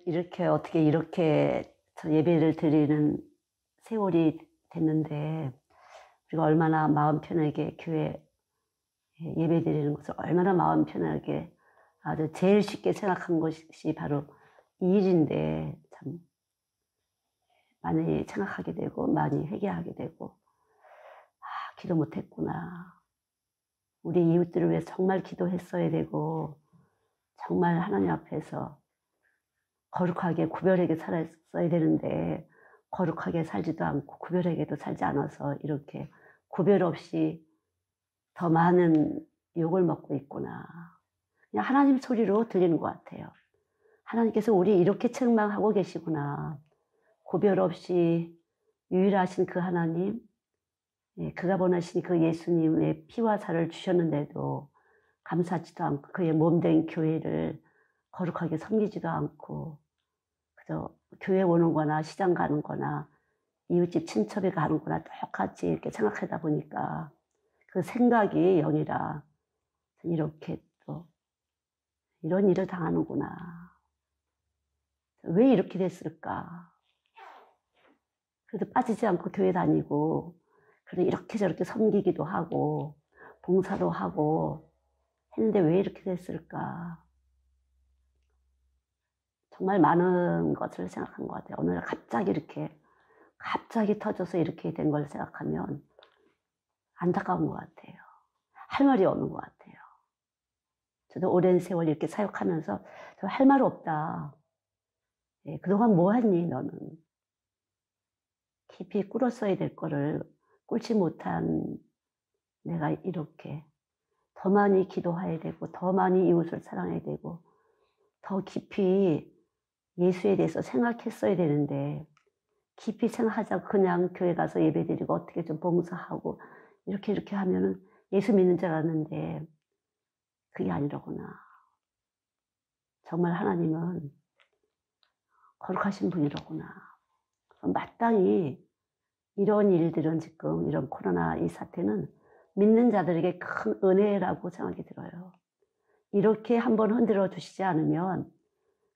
이렇게 어떻게 이렇게 저 예배를 드리는 세월이 됐는데 우리가 얼마나 마음 편하게 교회 예배 드리는 것을 얼마나 마음 편하게 아주 제일 쉽게 생각한 것이 바로 이 일인데 참 많이 생각하게 되고 많이 회개하게 되고 '아 기도 못했구나. 우리 이웃들을 위해서 정말 기도했어야 되고 정말 하나님 앞에서 거룩하게 구별하게 살았어야 되는데 거룩하게 살지도 않고 구별하게도 살지 않아서 이렇게 구별 없이 더 많은 욕을 먹고 있구나.' 그냥 하나님 소리로 들리는 것 같아요. 하나님께서 우리 이렇게 책망하고 계시구나. 구별 없이 유일하신 그 하나님, 그가 보내신 그 예수님의 피와 살을 주셨는데도 감사하지도 않고 그의 몸된 교회를 거룩하게 섬기지도 않고 그저 교회 오는 거나 시장 가는 거나 이웃집 친척에 가는 거나 똑같이 이렇게 생각하다 보니까 그 생각이 영이라 이렇게 또 이런 일을 당하는구나. 왜 이렇게 됐을까? 그래도 빠지지 않고 교회 다니고 그래도 이렇게 저렇게 섬기기도 하고 봉사도 하고 했는데 왜 이렇게 됐을까? 정말 많은 것을 생각한 것 같아요. 오늘 갑자기 터져서 이렇게 된 걸 생각하면 안타까운 것 같아요. 할 말이 없는 것 같아요. 저도 오랜 세월 이렇게 사역하면서 저 할 말 없다. 그동안 뭐 했니 너는? 깊이 꿇었어야 될 거를 꿇지 못한 내가 이렇게 더 많이 기도해야 되고 더 많이 이웃을 사랑해야 되고 더 깊이 예수에 대해서 생각했어야 되는데 깊이 생각하자고 그냥 교회 가서 예배드리고 어떻게 좀 봉사하고 이렇게 하면은 예수 믿는 줄 알았는데 그게 아니더구나. 정말 하나님은 거룩하신 분이로구나. 마땅히 이런 일들은 지금 이런 코로나 이 사태는 믿는 자들에게 큰 은혜라고 생각이 들어요. 이렇게 한번 흔들어 주시지 않으면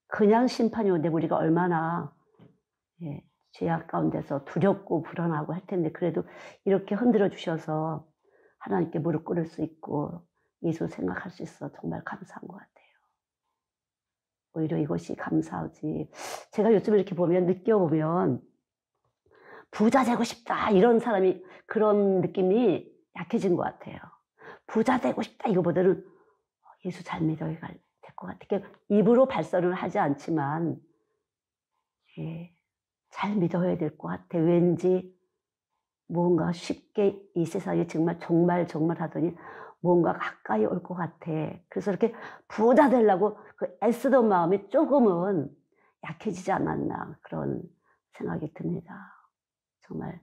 그냥 심판이 오는데 우리가 얼마나 죄악 가운데서 두렵고 불안하고 할 텐데 그래도 이렇게 흔들어 주셔서 하나님께 무릎 꿇을 수 있고 예수 생각할 수 있어 정말 감사한 것 같아요. 오히려 이것이 감사하지. 제가 요즘 이렇게 보면 느껴보면 부자 되고 싶다 이런 사람이 그런 느낌이 약해진 것 같아요. 부자 되고 싶다 이거보다는 예수 잘 믿어야 될 것 같아. 그러니까 입으로 발설은 하지 않지만 잘 믿어야 될 것 같아. 왠지 뭔가 쉽게 이 세상에 정말 하더니 뭔가 가까이 올 것 같아. 그래서 이렇게 부자 되려고 그 애쓰던 마음이 조금은 약해지지 않았나 그런 생각이 듭니다. 정말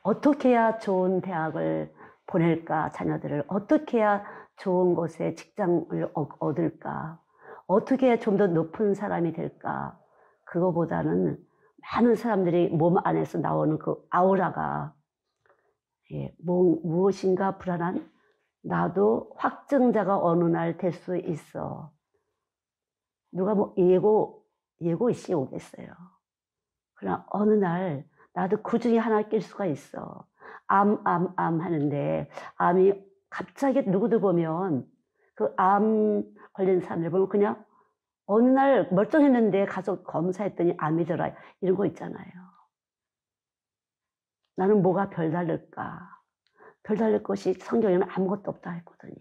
어떻게 해야 좋은 대학을 보낼까 자녀들을 어떻게 해야 좋은 곳에 직장을 얻을까 어떻게 해야 좀 더 높은 사람이 될까 그거보다는 많은 사람들이 몸 안에서 나오는 그 아우라가 무엇인가 불안한 나도 확증자가 어느 날 될 수 있어. 누가 뭐 예고시 오겠어요. 그러나 어느 날 나도 그 중에 하나 낄 수가 있어. 암 하는데 암이 갑자기 누구들 보면 그 암 걸린 사람들 보면 그냥 어느 날 멀쩡했는데 가서 검사했더니 암이더라 이런 거 있잖아요. 나는 뭐가 별다를까? 별다를 것이 성경에는 아무것도 없다 했거든요.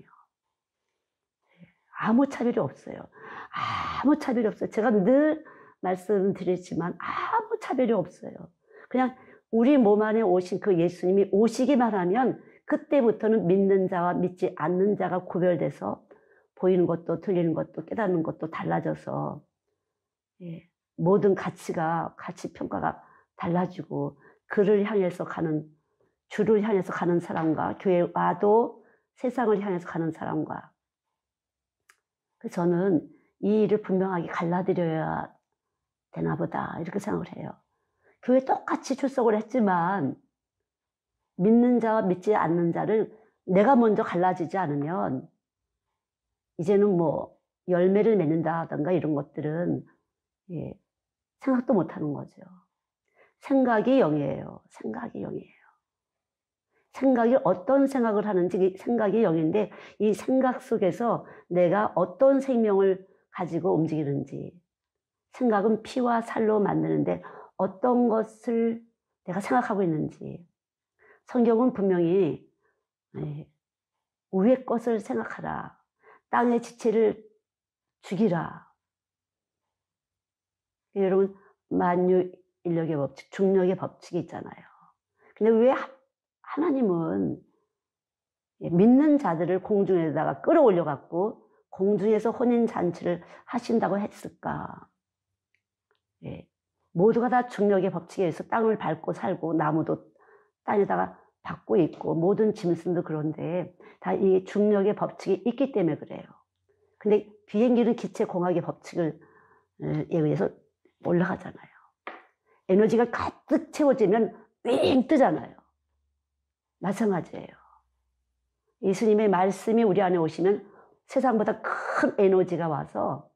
아무 차별이 없어요. 아무 차별이 없어요. 제가 늘 말씀드리지만 아무 차별이 없어요. 그냥 우리 몸 안에 오신 그 예수님이 오시기만 하면 그때부터는 믿는 자와 믿지 않는 자가 구별돼서 보이는 것도 들리는 것도 깨닫는 것도 달라져서 모든 가치 평가가 달라지고 주를 향해서 가는 사람과 교회에 와도 세상을 향해서 가는 사람과 그래서 저는 이 일을 분명하게 갈라드려야 되나 보다 이렇게 생각을 해요. 교회 똑같이 출석을 했지만 믿는 자와 믿지 않는 자를 내가 먼저 갈라지지 않으면 이제는 뭐 열매를 맺는다든가 이런 것들은 예, 생각도 못하는 거죠. 생각이 영이에요. 생각이 영이에요. 생각이 어떤 생각을 하는지 생각이 영인데 이 생각 속에서 내가 어떤 생명을 가지고 움직이는지, 생각은 피와 살로 만드는데 어떤 것을 내가 생각하고 있는지, 성경은 분명히 위의 것을 생각하라, 땅의 지체를 죽이라. 여러분, 만유인력의 법칙, 중력의 법칙이 있잖아요. 근데 왜 하나님은 믿는 자들을 공중에다가 끌어올려 갖고 공중에서 혼인잔치를 하신다고 했을까? 예. 모두가 다 중력의 법칙에 의해서 땅을 밟고 살고, 나무도 땅에다가 밟고 있고, 모든 짐승도 그런데 다 이 중력의 법칙이 있기 때문에 그래요. 근데 비행기는 기체 공학의 법칙에 의해서 올라가잖아요. 에너지가 가득 채워지면 윙 뜨잖아요. 마찬가지예요. 예수님의 말씀이 우리 안에 오시면 세상보다 큰 에너지가 와서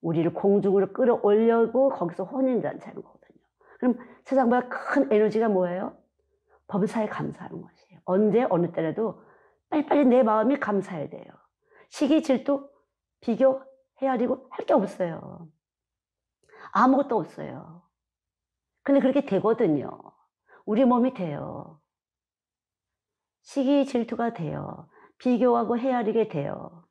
우리를 공중으로 끌어올려고 거기서 혼인잔치하는 거거든요. 그럼 세상보다 큰 에너지가 뭐예요? 범사에 감사하는 것이에요. 언제 어느 때라도 빨리빨리 내 마음이 감사해야 돼요. 시기, 질투, 비교, 헤아리고 할 게 없어요. 아무것도 없어요. 근데 그렇게 되거든요. 우리 몸이 돼요. 시기, 질투가 돼요. 비교하고 헤아리게 돼요.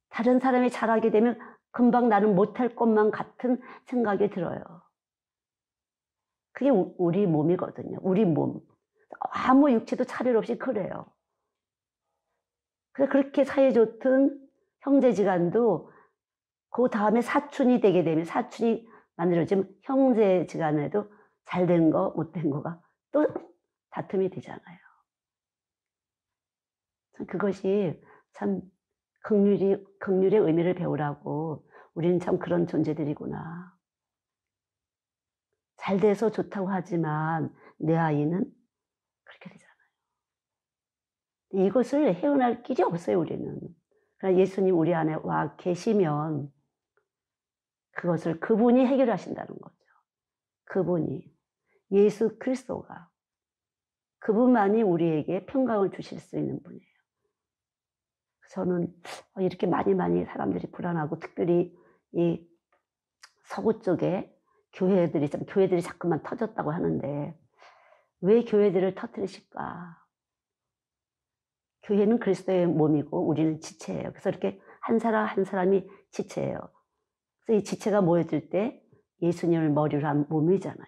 다른 사람이 잘하게 되면 금방 나는 못할 것만 같은 생각이 들어요. 그게 우리 몸이거든요. 우리 몸. 아무 육체도 차별 없이 그래요. 그래서 그렇게 사이 좋던 형제지간도 그 다음에 사촌이 되게 되면, 사촌이 만들어지면 형제지간에도 잘된 거, 못된 거가 또 다툼이 되잖아요. 그것이 참 긍휼의 의미를 배우라고, 우리는 참 그런 존재들이구나. 잘 돼서 좋다고 하지만 내 아이는 그렇게 되잖아요. 이것을 헤어날 길이 없어요, 우리는. 그러나 예수님 우리 안에 와 계시면 그것을 그분이 해결하신다는 거죠. 그분이, 예수 그리스도가, 그분만이 우리에게 평강을 주실 수 있는 분이에요. 저는 이렇게 많이 사람들이 불안하고, 특별히 이 서구 쪽에 교회들이 자꾸만 터졌다고 하는데, 왜 교회들을 터뜨리실까? 교회는 그리스도의 몸이고 우리는 지체예요. 그래서 이렇게 한 사람 한 사람이 지체예요. 그래서 이 지체가 모여질 때 예수님을 머리로 한 몸이잖아요.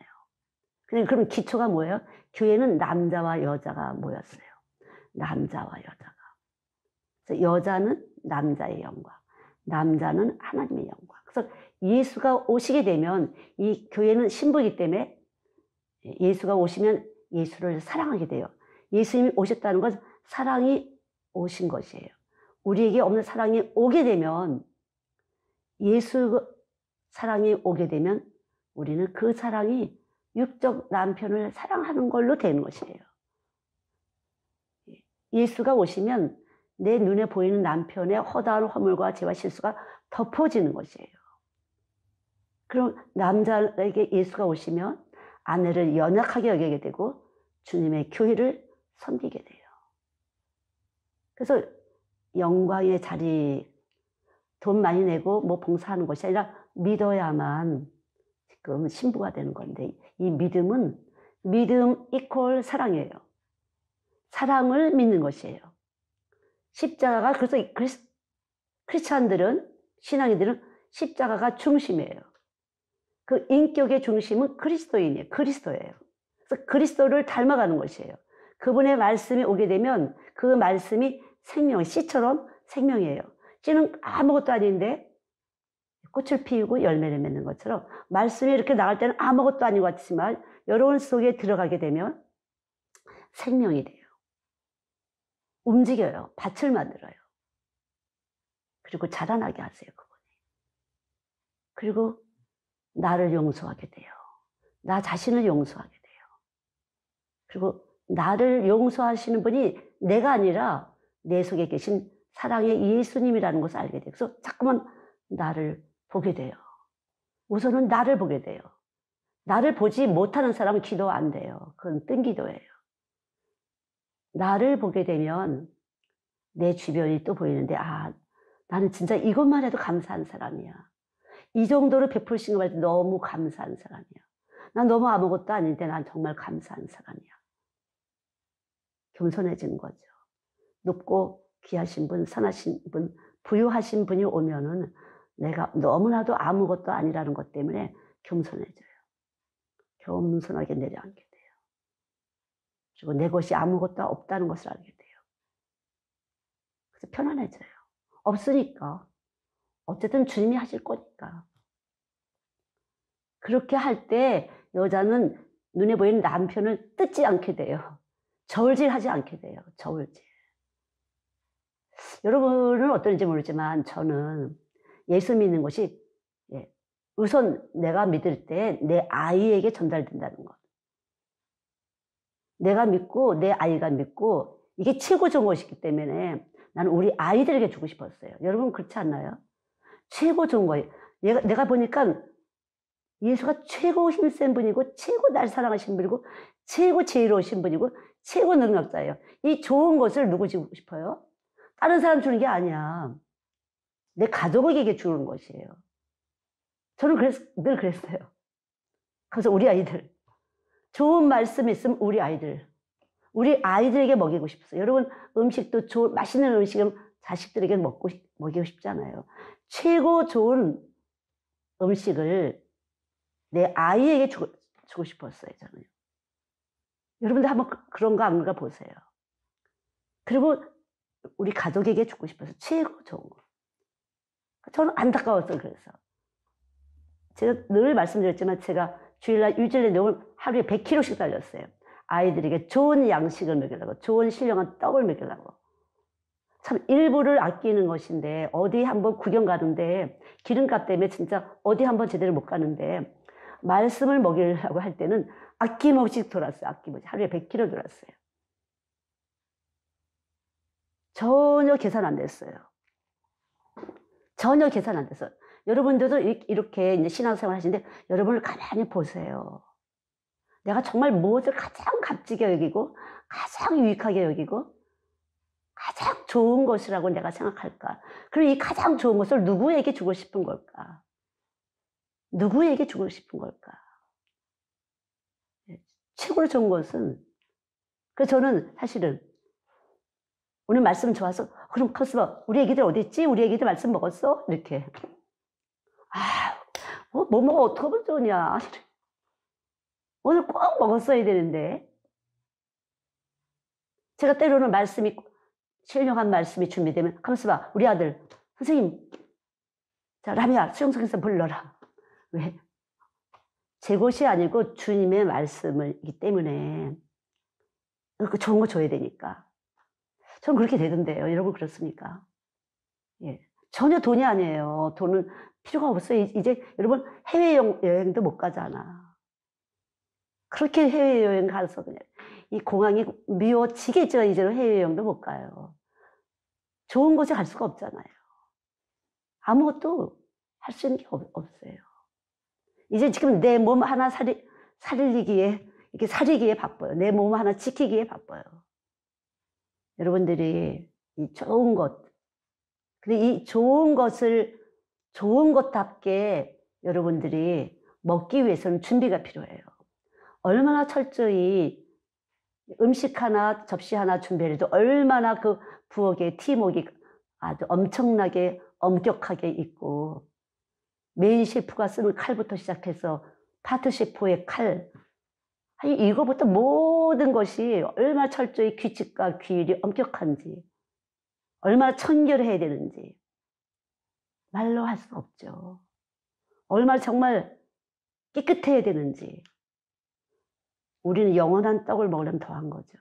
그럼 기초가 뭐예요? 교회는 남자와 여자가 모였어요. 남자와 여자가. 그래서 여자는 남자의 영광, 남자는 하나님의 영광. 그래서 예수가 오시게 되면, 이 교회는 신부이기 때문에 예수가 오시면 예수를 사랑하게 돼요. 예수님이 오셨다는 건 사랑이 오신 것이에요. 우리에게 없는 사랑이 오게 되면, 예수 사랑이 오게 되면 우리는 그 사랑이 육적 남편을 사랑하는 걸로 되는 것이에요. 예수가 오시면 내 눈에 보이는 남편의 허다한 허물과 죄와 실수가 덮어지는 것이에요. 그럼 남자에게 예수가 오시면 아내를 연약하게 여기게 되고 주님의 교회를 섬기게 돼요. 그래서 영광의 자리, 돈 많이 내고 뭐 봉사하는 것이 아니라 믿어야만 지금 신부가 되는 건데, 이 믿음은 믿음 이퀄 사랑이에요. 사랑을 믿는 것이에요. 십자가가, 그래서 크리스찬들은, 신앙인들은 십자가가 중심이에요. 그 인격의 중심은 그리스도인이에요. 그리스도예요. 그래서 그리스도를 닮아가는 것이에요. 그분의 말씀이 오게 되면 그 말씀이 생명, 씨처럼 생명이에요. 씨는 아무것도 아닌데 꽃을 피우고 열매를 맺는 것처럼, 말씀이 이렇게 나갈 때는 아무것도 아닌 것 같지만 여러분 속에 들어가게 되면 생명이 돼요. 움직여요. 밭을 만들어요. 그리고 자라나게 하세요, 그분이. 그리고 나를 용서하게 돼요. 나 자신을 용서하게 돼요. 그리고 나를 용서하시는 분이 내가 아니라 내 속에 계신 사랑의 예수님이라는 것을 알게 돼요. 그래서 자꾸만 나를 보게 돼요. 우선은 나를 보게 돼요. 나를 보지 못하는 사람은 기도 안 돼요. 그건 뜬기도예요. 나를 보게 되면 내 주변이 또 보이는데, 아, 나는 진짜 이것만 해도 감사한 사람이야. 이 정도로 베풀신 거 할 때 너무 감사한 사람이야. 난 너무 아무것도 아닌데 난 정말 감사한 사람이야. 겸손해지는 거죠. 높고 귀하신 분, 선하신 분, 부유하신 분이 오면은 내가 너무나도 아무것도 아니라는 것 때문에 겸손해져요. 겸손하게 내려앉게 돼요. 그리고 내 것이 아무것도 없다는 것을 알게 돼요. 그래서 편안해져요. 없으니까. 어쨌든 주님이 하실 거니까. 그렇게 할 때 여자는 눈에 보이는 남편을 뜯지 않게 돼요. 저울질하지 않게 돼요. 저울질. 여러분은 어떤지 모르지만 저는 예수 믿는 것이 우선 내가 믿을 때 내 아이에게 전달된다는 것. 내가 믿고 내 아이가 믿고 이게 최고 좋은 것이기 때문에 나는 우리 아이들에게 주고 싶었어요. 여러분 그렇지 않나요? 최고 좋은 거예요. 내가 보니까 예수가 최고 힘센 분이고 최고 날 사랑하신 분이고 최고 지혜로우신 분이고 최고 능력자예요. 이 좋은 것을 누구 주고 싶어요? 다른 사람 주는 게 아니야. 내 가족에게 주는 것이에요. 저는 늘 그랬어요. 그래서 우리 아이들, 좋은 말씀이 있으면 우리 아이들에게 먹이고 싶었어요. 여러분 음식도 맛있는 음식은 자식들에게 먹이고 싶잖아요. 최고 좋은 음식을 내 아이에게 주고 싶었어요. 저는. 여러분들 한번 그런 거 안 보세요. 그리고 우리 가족에게 주고 싶어서 최고 좋은 거. 저는 안타까웠어요. 그래서 제가 늘 말씀드렸지만 제가 주일날 유질내 내용을 하루에 100kg씩 달렸어요. 아이들에게 좋은 양식을 먹이려고, 좋은 신령한 떡을 먹이려고. 참 일부를 아끼는 것인데 어디 한번 구경 가는데 기름값 때문에 진짜 어디 한번 제대로 못 가는데 말씀을 먹이려고 할 때는 아낌없이 돌았어요. 아낌없이. 하루에 100kg 돌았어요. 전혀 계산 안 됐어요. 전혀 계산 안 됐어요. 여러분들도 이렇게 이제 신앙생활 하시는데 여러분을 가만히 보세요. 내가 정말 무엇을 가장 값지게 여기고 가장 유익하게 여기고 가장 좋은 것이라고 내가 생각할까? 그리고 이 가장 좋은 것을 누구에게 주고 싶은 걸까? 누구에게 주고 싶은 걸까? 최고로 좋은 것은, 그래서 저는 사실은 오늘 말씀 좋아서, 그럼 커서 우리 애기들 어디 있지? 우리 애기들 말씀 먹었어? 이렇게. 뭐 먹어 어떻게 하면 좋으냐? 오늘 꼭 먹었어야 되는데. 제가 때로는 말씀이, 신령한 말씀이 준비되면, 가만있어 봐. 우리 아들, 선생님, 자, 라미야, 수영성에서 불러라. 왜? 제 것이 아니고 주님의 말씀이기 때문에 좋은 거 줘야 되니까. 저는 그렇게 되던데요. 여러분 그렇습니까? 예. 전혀 돈이 아니에요. 돈은 필요가 없어요. 이제 여러분 해외여행도 못 가잖아. 그렇게 해외여행 가서 그냥 이 공항이 미워지겠죠. 이제는 해외여행도 못 가요. 좋은 곳에 갈 수가 없잖아요. 아무것도 할 수 있는 게 없어요. 이제 지금 내 몸 하나 살리기에, 이렇게 살리기에 바빠요. 내 몸 하나 지키기에 바빠요. 여러분들이 이 좋은 것, 근데 이 좋은 것을 좋은 것답게 여러분들이 먹기 위해서는 준비가 필요해요. 얼마나 철저히 음식 하나, 접시 하나 준비해도 얼마나 그 부엌에 팀워크가 아주 엄청나게 엄격하게 있고, 메인 셰프가 쓰는 칼부터 시작해서 파트 셰프의 칼, 이거부터 모든 것이 얼마나 철저히 규칙과 규율이 엄격한지, 얼마나 청결해야 되는지 말로 할 수 없죠. 얼마나 정말 깨끗해야 되는지. 우리는 영원한 떡을 먹으려면 더한 거죠.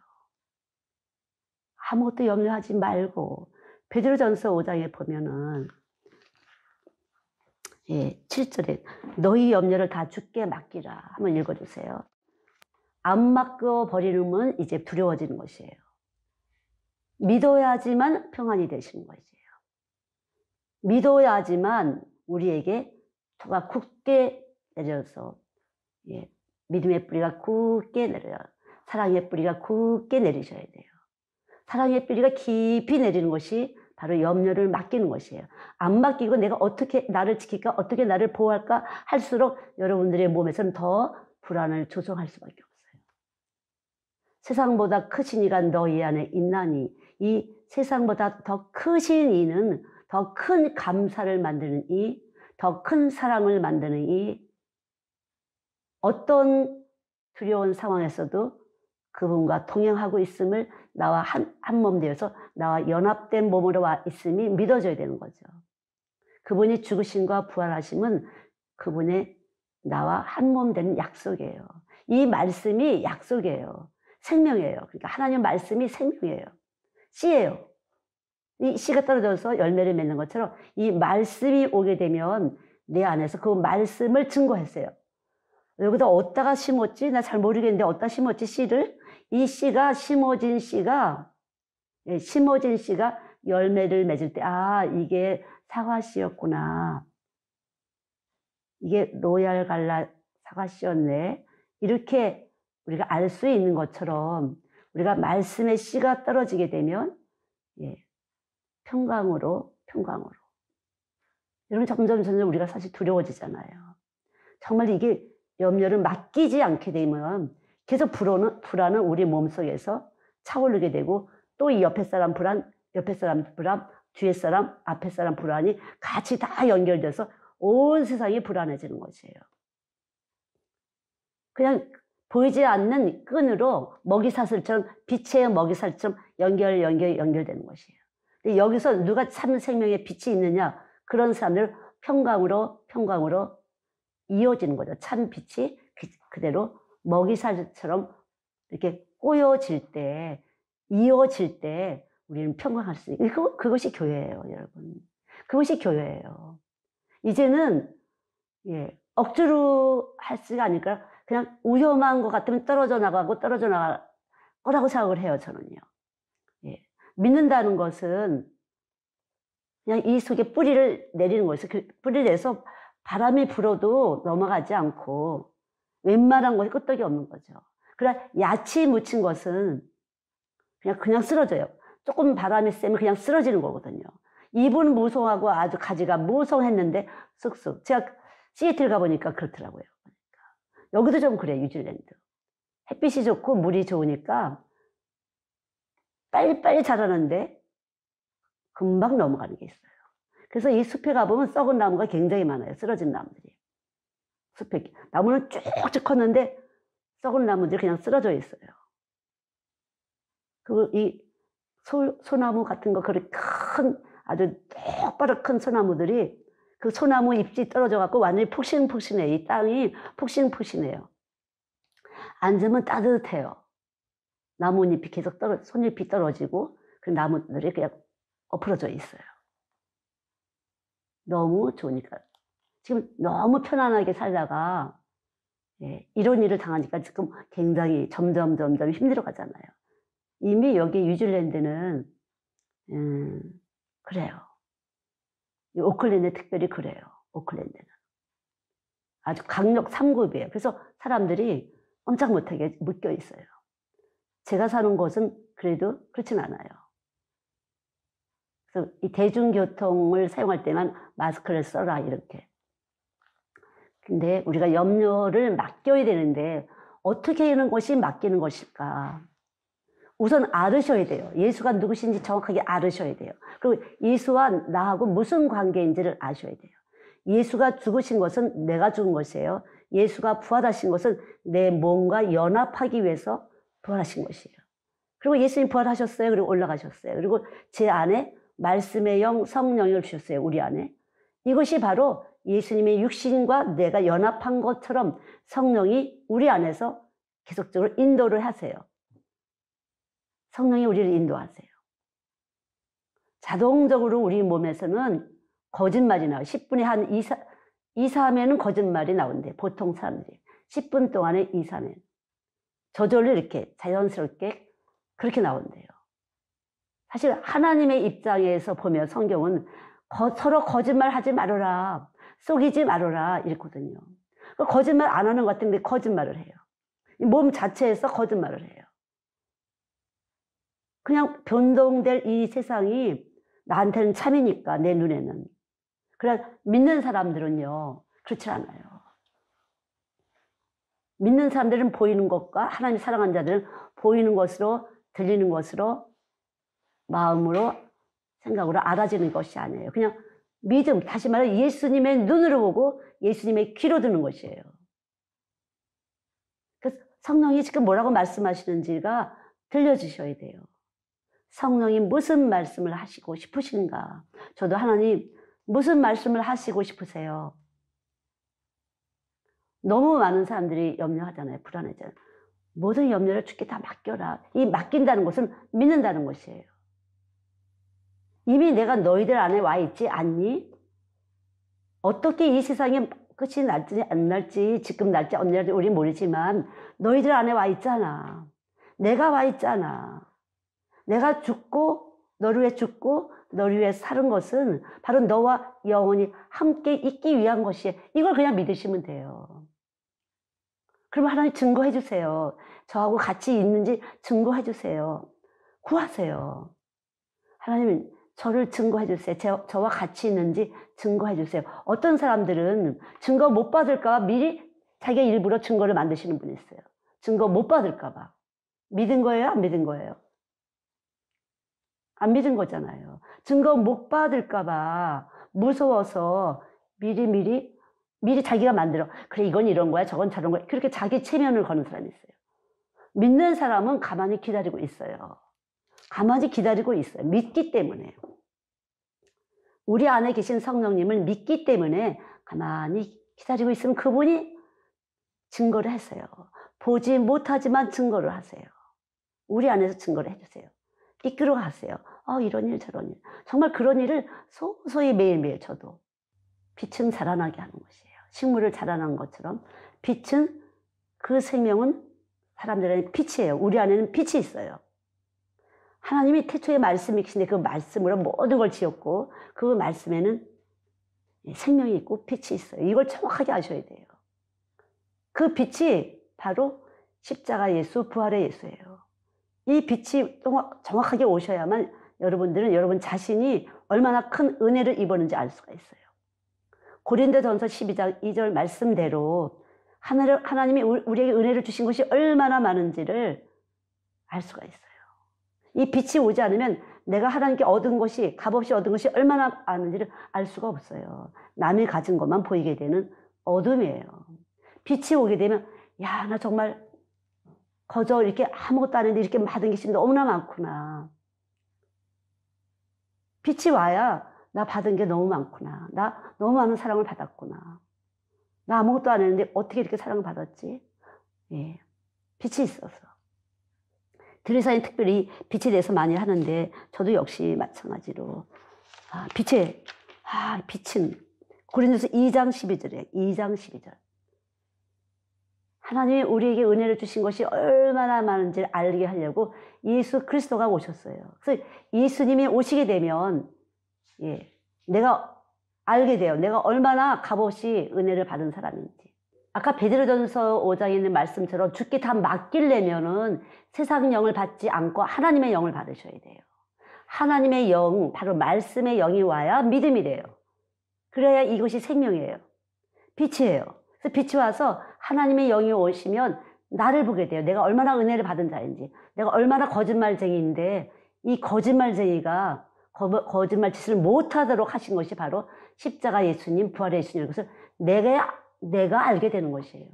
아무것도 염려하지 말고, 베드로전서 5장에 보면은 7절에 너희 염려를 다 주께 맡기라. 한번 읽어주세요. 안 맡겨 버리면 이제 두려워지는 것이에요. 믿어야지만 평안이 되시는 것이에요. 믿어야지만 우리에게 토가 굳게 내려서 믿음의 뿌리가 굳게 내려요. 사랑의 뿌리가 굳게 내리셔야 돼요. 사랑의 뿌리가 깊이 내리는 것이 바로 염려를 맡기는 것이에요. 안 맡기고 내가 어떻게 나를 지킬까, 어떻게 나를 보호할까 할수록 여러분들의 몸에서는 더 불안을 조성할 수밖에 없어요. 세상보다 크신 이가 너희 안에 있나니, 이 세상보다 더 크신 이는 더 큰 감사를 만드는 이, 더 큰 사랑을 만드는 이, 어떤 두려운 상황에서도 그분과 동행하고 있음을 나와 한 몸 되어서 나와 연합된 몸으로 와 있음이 믿어져야 되는 거죠. 그분이 죽으심과 부활하심은 그분의 나와 한 몸 되는 약속이에요. 이 말씀이 약속이에요. 생명이에요. 그러니까 하나님 말씀이 생명이에요. 씨예요. 이 씨가 떨어져서 열매를 맺는 것처럼 이 말씀이 오게 되면 내 안에서 그 말씀을 증거했어요. 여기다 어디다가 심었지? 나 잘 모르겠는데 어디다 심었지 씨를? 이 씨가 심어진 씨가 열매를 맺을 때 이게 사과씨였구나. 이게 로얄 갈라 사과씨였네. 이렇게 우리가 알 수 있는 것처럼 우리가 말씀의 씨가 떨어지게 되면 평강으로 여러분 점점 우리가 사실 두려워지잖아요. 정말 이게 염려를 맡기지 않게 되면 계속 불안은 우리 몸속에서 차오르게 되고 또 이 옆에 사람 불안, 뒤에 사람, 앞에 사람 불안이 같이 다 연결돼서 온 세상이 불안해지는 것이에요. 그냥 보이지 않는 끈으로 먹이사슬처럼 빛의 먹이사슬처럼 연결되는 것이에요. 근데 여기서 누가 참 생명의 빛이 있느냐? 그런 사람들 평강으로 이어지는 거죠. 참 빛이 그대로 먹이사슬처럼 이렇게 꼬여질 때, 이어질 때 우리는 평강할 수 있어요. 그것이 교회예요, 여러분. 그것이 교회예요. 이제는 억지로 할 수가 아니라 그냥 위험한 것 같으면 떨어져 나갈 거라고 생각을 해요, 저는요. 믿는다는 것은 그냥 이 속에 뿌리를 내리는 거예요. 그 뿌리를 내서 바람이 불어도 넘어가지 않고 웬만한 것이 끄떡이 없는 거죠. 그러나 야치 묻힌 것은 그냥 쓰러져요. 조금 바람이 세면 그냥 쓰러지는 거거든요. 잎은 무성하고 아주 가지가 무성했는데 쑥쑥. 제가 시애틀 가보니까 그렇더라고요. 여기도 좀 그래요, 뉴질랜드. 햇빛이 좋고 물이 좋으니까 빨리빨리 자라는데 금방 넘어가는 게 있어요. 그래서 이 숲에 가보면 썩은 나무가 굉장히 많아요. 쓰러진 나무들이. 숲에 나무는 쭉쭉 컸는데 썩은 나무들이 그냥 쓰러져 있어요. 그리고 이 소나무 같은 거, 그렇게 큰 아주 똑바로 큰 소나무들이 그 소나무 잎이 떨어져 갖고 완전히 푹신푹신해요. 이 땅이 푹신푹신해요. 앉으면 따뜻해요. 나뭇잎이 계속 손잎이 떨어지고 그 나무들이 그냥 엎어져 있어요. 너무 좋으니까. 지금 너무 편안하게 살다가 이런 일을 당하니까 지금 굉장히 점점 힘들어 가잖아요. 이미 여기 뉴질랜드는 그래요. 이 오클랜드 특별히 그래요. 오클랜드는 아주 강력 3급이에요. 그래서 사람들이 꼼짝 못하게 묶여 있어요. 제가 사는 곳은 그래도 그렇진 않아요. 그래서 이 대중교통을 사용할 때만 마스크를 써라 이렇게. 근데 우리가 염려를 맡겨야 되는데 어떻게 하는 것이 맡기는 것일까? 우선 알으셔야 돼요. 예수가 누구신지 정확하게 알으셔야 돼요. 그리고 예수와 나하고 무슨 관계인지를 아셔야 돼요. 예수가 죽으신 것은 내가 죽은 것이에요. 예수가 부활하신 것은 내 몸과 연합하기 위해서 부활하신 것이에요. 그리고 예수님 부활하셨어요. 그리고 올라가셨어요. 그리고 제 안에 말씀의 영, 성령을 주셨어요. 우리 안에. 이것이 바로 예수님의 육신과 내가 연합한 것처럼 성령이 우리 안에서 계속적으로 인도를 하세요. 성령이 우리를 인도하세요. 자동적으로 우리 몸에서는 거짓말이 나와요. 10분에 한 2, 3회는 거짓말이 나온대. 보통 사람들이. 10분 동안에 2, 3회. 저절로 이렇게 자연스럽게 그렇게 나온대요. 사실 하나님의 입장에서 보면 성경은 서로 거짓말하지 말아라, 속이지 말아라 이랬거든요. 거짓말 안 하는 것 같은데 거짓말을 해요. 몸 자체에서 거짓말을 해요. 그냥 변동될 이 세상이 나한테는 참이니까, 내 눈에는. 그래 믿는 사람들은요 그렇지 않아요. 믿는 사람들은 보이는 것과 하나님 사랑하는 자들은 보이는 것으로, 들리는 것으로, 마음으로, 생각으로 알아지는 것이 아니에요. 그냥 믿음, 다시 말해 예수님의 눈으로 보고 예수님의 귀로 듣는 것이에요. 그래서 성령이 지금 뭐라고 말씀하시는지가 들려주셔야 돼요. 성령이 무슨 말씀을 하시고 싶으신가. 저도 하나님 무슨 말씀을 하시고 싶으세요. 너무 많은 사람들이 염려하잖아요. 불안해져요. 모든 염려를 주께 다 맡겨라. 이 맡긴다는 것은 믿는다는 것이에요. 이미 내가 너희들 안에 와 있지 않니? 어떻게 이 세상에 끝이 날지 안 날지, 지금 날지 언제 날지 우리 모르지만 너희들 안에 와 있잖아. 내가 와 있잖아. 내가 죽고 너를 위해 죽고 너를 위해 사는 것은 바로 너와 영원히 함께 있기 위한 것이에요. 이걸 그냥 믿으시면 돼요. 그러면 하나님 증거해 주세요. 저하고 같이 있는지 증거해 주세요. 구하세요. 하나님 저를 증거해 주세요. 저와 같이 있는지 증거해 주세요. 어떤 사람들은 증거 못 받을까 봐 미리 자기가 일부러 증거를 만드시는 분이 있어요. 증거 못 받을까 봐. 믿은 거예요? 안 믿은 거예요? 안 믿은 거잖아요. 증거 못 받을까 봐 무서워서 미리 자기가 만들어. 그래 이건 이런 거야 저건 저런 거야. 그렇게 자기 체면을 거는 사람이 있어요. 믿는 사람은 가만히 기다리고 있어요. 가만히 기다리고 있어요. 믿기 때문에. 우리 안에 계신 성령님을 믿기 때문에 가만히 기다리고 있으면 그분이 증거를 하세요. 보지 못하지만 증거를 하세요. 우리 안에서 증거를 해주세요. 이끌어 가세요. 이런 일 저런 일. 정말 그런 일을 소소히 매일매일 저도. 빛은 자라나게 하는 것이에요. 식물을 자라난 것처럼 빛은, 그 생명은 사람들에게 빛이에요. 우리 안에는 빛이 있어요. 하나님이 태초에 말씀이 계신데 그 말씀으로 모든 걸 지었고 그 말씀에는 생명이 있고 빛이 있어요. 이걸 정확하게 아셔야 돼요. 그 빛이 바로 십자가 예수, 부활의 예수예요. 이 빛이 정확하게 오셔야만 여러분들은 여러분 자신이 얼마나 큰 은혜를 입었는지 알 수가 있어요. 고린도전서 12장 2절 말씀대로 하나님이 우리에게 은혜를 주신 것이 얼마나 많은지를 알 수가 있어요. 이 빛이 오지 않으면 내가 하나님께 얻은 것이, 값없이 얻은 것이 얼마나 많은지를 알 수가 없어요. 남이 가진 것만 보이게 되는 어둠이에요. 빛이 오게 되면 야, 나 정말 거저 이렇게 아무것도 안 했는데 이렇게 받은 것이 너무나 많구나. 빛이 와야 나 받은 게 너무 많구나. 나 너무 많은 사랑을 받았구나. 나 아무것도 안 했는데 어떻게 이렇게 사랑을 받았지? 예, 빛이 있어서. 드리사는 특별히 빛에 대해서 많이 하는데 저도 역시 마찬가지로 빛은 고린도서 2장 12절에 2장 12절. 하나님이 우리에게 은혜를 주신 것이 얼마나 많은지를 알게 하려고 예수 그리스도가 오셨어요. 그래서 예수님이 오시게 되면 내가 알게 돼요. 내가 얼마나 값없이 은혜를 받은 사람인지. 아까 베드로전서 5장에 있는 말씀처럼 주께 다 맡기려면은 세상 영을 받지 않고 하나님의 영을 받으셔야 돼요. 하나님의 영, 바로 말씀의 영이 와야 믿음이 돼요. 그래야 이것이 생명이에요. 빛이에요. 그래서 빛이 와서 하나님의 영이 오시면 나를 보게 돼요. 내가 얼마나 은혜를 받은 자인지. 내가 얼마나 거짓말쟁이인데 이 거짓말쟁이가 거짓말 짓을 못하도록 하신 것이 바로 십자가 예수님, 부활의 예수님. 그래서 내가 알게 되는 것이에요.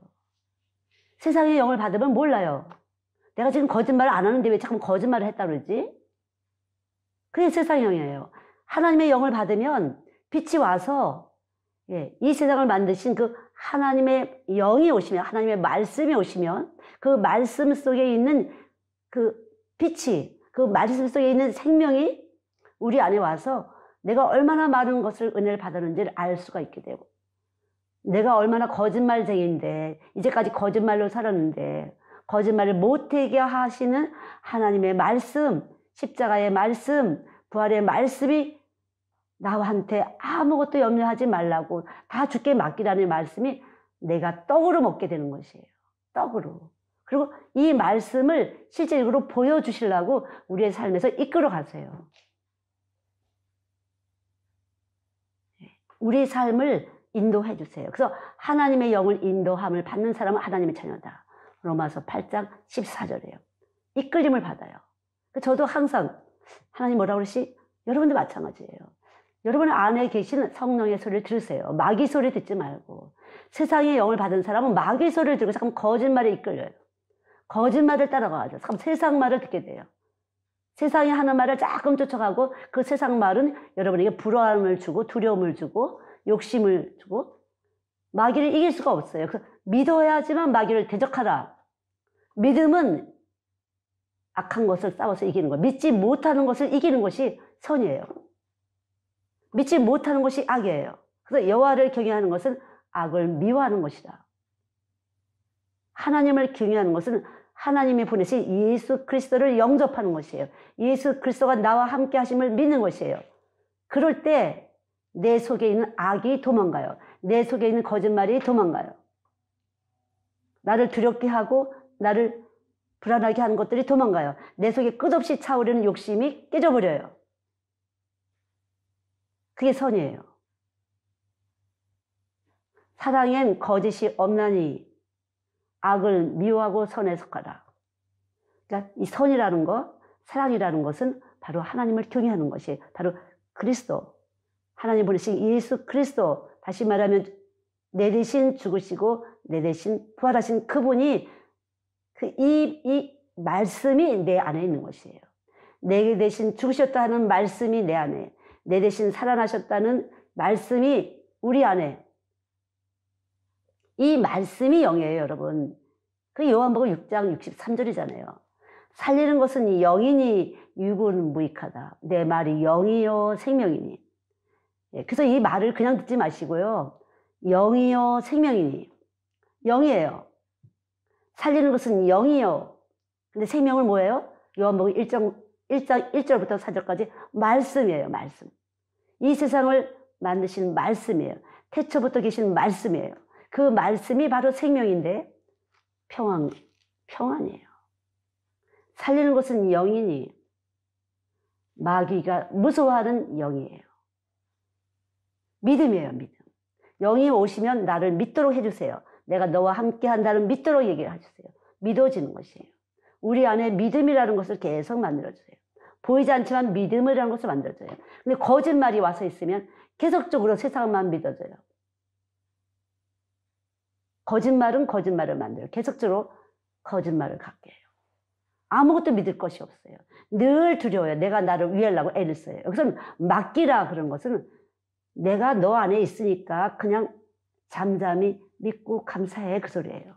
세상의 영을 받으면 몰라요. 내가 지금 거짓말을 안 하는데 왜 자꾸 거짓말을 했다 그러지? 그게 세상의 영이에요. 하나님의 영을 받으면 빛이 와서 이 세상을 만드신 그 하나님의 영이 오시면, 하나님의 말씀이 오시면 그 말씀 속에 있는 그 빛이, 그 말씀 속에 있는 생명이 우리 안에 와서 내가 얼마나 많은 것을 은혜를 받았는지를 알 수가 있게 되고, 내가 얼마나 거짓말쟁이인데 이제까지 거짓말로 살았는데 거짓말을 못하게 하시는 하나님의 말씀, 십자가의 말씀, 부활의 말씀이 나한테 아무것도 염려하지 말라고 다 주께 맡기라는 말씀이 내가 떡으로 먹게 되는 것이에요. 떡으로. 그리고 이 말씀을 실제적으로 보여주시려고 우리의 삶에서 이끌어 가세요. 우리 삶을 인도해 주세요. 그래서 하나님의 영을 인도함을 받는 사람은 하나님의 자녀다. 로마서 8장 14절이에요. 이끌림을 받아요. 저도 항상 하나님 뭐라고 그러시? 여러분도 마찬가지예요. 여러분 안에 계신 성령의 소리를 들으세요. 마귀 소리 듣지 말고. 세상의 영을 받은 사람은 마귀 소리를 들고 잠깐 거짓말에 이끌려요. 거짓말을 따라가죠. 잠깐 세상 말을 듣게 돼요. 세상이 하는 말을 조금 쫓아가고 그 세상 말은 여러분에게 불안함을 주고 두려움을 주고 욕심을 주고 마귀를 이길 수가 없어요. 그래서 믿어야지만 마귀를 대적하라. 믿음은 악한 것을 싸워서 이기는 거예요. 믿지 못하는 것을 이기는 것이 선이에요. 믿지 못하는 것이 악이에요. 그래서 여호와를 경외하는 것은 악을 미워하는 것이다. 하나님을 경외하는 것은 하나님이 보내신 예수 그리스도를 영접하는 것이에요. 예수 그리스도가 나와 함께 하심을 믿는 것이에요. 그럴 때 내 속에 있는 악이 도망가요. 내 속에 있는 거짓말이 도망가요. 나를 두렵게 하고 나를 불안하게 하는 것들이 도망가요. 내 속에 끝없이 차오르는 욕심이 깨져버려요. 그게 선이에요. 사랑엔 거짓이 없나니 악을 미워하고 선에 속하라. 그러니까 이 선이라는 것, 사랑이라는 것은 바로 하나님을 경외하는 것이 바로 그리스도, 하나님 보내신 예수 그리스도, 다시 말하면 내 대신 죽으시고 내 대신 부활하신 그분이 이 말씀이 내 안에 있는 것이에요. 내 대신 죽으셨다는 말씀이 내 안에, 내 대신 살아나셨다는 말씀이 우리 안에, 이 말씀이 영이에요, 여러분. 그 요한복음 6장 63절이잖아요. 살리는 것은 영이니 육은 무익하다. 내 말이 영이요 생명이니. 그래서 이 말을 그냥 듣지 마시고요. 영이요 생명이니. 영이에요. 살리는 것은 영이요. 근데 생명은 뭐예요? 요한복음 1장 1절부터 4절까지 말씀이에요. 말씀. 이 세상을 만드신 말씀이에요. 태초부터 계신 말씀이에요. 그 말씀이 바로 생명인데 평안이에요. 살리는 것은 영이니 마귀가 무서워하는 영이에요. 믿음이에요. 믿음. 영이 오시면 나를 믿도록 해주세요. 내가 너와 함께 한다는 믿도록 얘기를 해주세요. 믿어지는 것이에요. 우리 안에 믿음이라는 것을 계속 만들어줘요. 보이지 않지만 믿음이라는 것을 만들어줘요. 근데 거짓말이 와서 있으면 계속적으로 세상만 믿어줘요. 거짓말은 거짓말을 만들어요. 계속적으로 거짓말을 갖게 해요. 아무것도 믿을 것이 없어요. 늘 두려워요. 내가 나를 위하려고 애를 써요. 여기서 맡기라 그런 것은 내가 너 안에 있으니까 그냥 잠잠히 믿고 감사해 그 소리예요.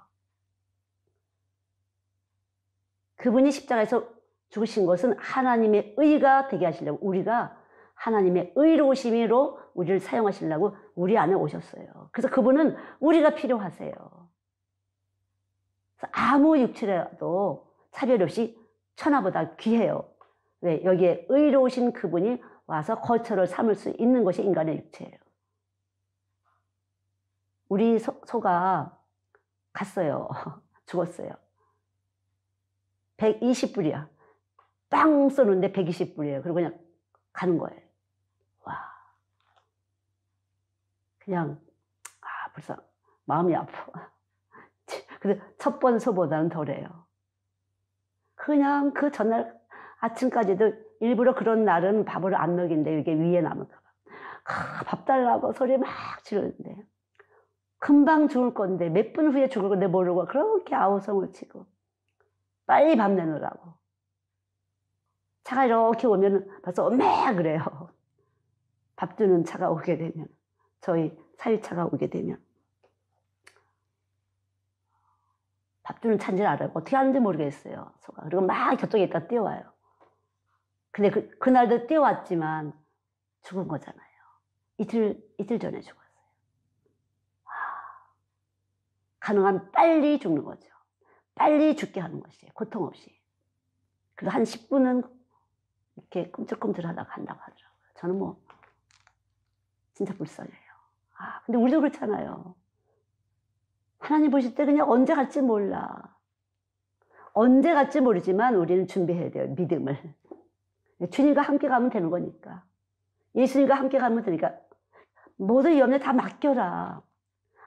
그분이 십자가에서 죽으신 것은 하나님의 의가 되게 하시려고, 우리가 하나님의 의로우심으로 우리를 사용하시려고 우리 안에 오셨어요. 그래서 그분은 우리가 필요하세요. 그래서 아무 육체라도 차별 없이 천하보다 귀해요. 왜? 여기에 의로우신 그분이 와서 거처를 삼을 수 있는 것이 인간의 육체예요. 우리 소가 갔어요. 죽었어요. 120불이야. 빵 쏘는데 120불이에요. 그리고 그냥 가는 거예요. 와. 그냥, 벌써 마음이 아파. 근데 첫 번 소보다는 덜해요. 그냥 그 전날 아침까지도 일부러 그런 날은 밥을 안 먹인데 이게 위에 남을까 봐. 밥 달라고 소리 막 지르는데 금방 죽을 건데 몇 분 후에 죽을 건데 모르고 그렇게 아우성을 치고 빨리 밥 내놓으라고. 차가 이렇게 오면 벌써 엄매 그래요. 밥 주는 차가 오게 되면, 저희 사유차가 오게 되면 밥 주는 차인지 알아요. 어떻게 하는지 모르겠어요. 소가. 그리고 막 저쪽에 있다 뛰어와요. 근데 그날도 뛰어왔지만 죽은 거잖아요. 이틀 전에 죽었어요. 가능한 빨리 죽는 거죠. 빨리 죽게 하는 것이에요. 고통 없이. 그래서 한 10분은 이렇게 꿈틀꿈틀하다가 간다고 하더라고요. 저는 뭐 진짜 불쌍해요. 근데 우리도 그렇잖아요. 하나님 보실 때 그냥 언제 갈지 몰라. 언제 갈지 모르지만 우리는 준비해야 돼요. 믿음을. 주님과 함께 가면 되는 거니까. 예수님과 함께 가면 되니까 모든 염려 다 맡겨라.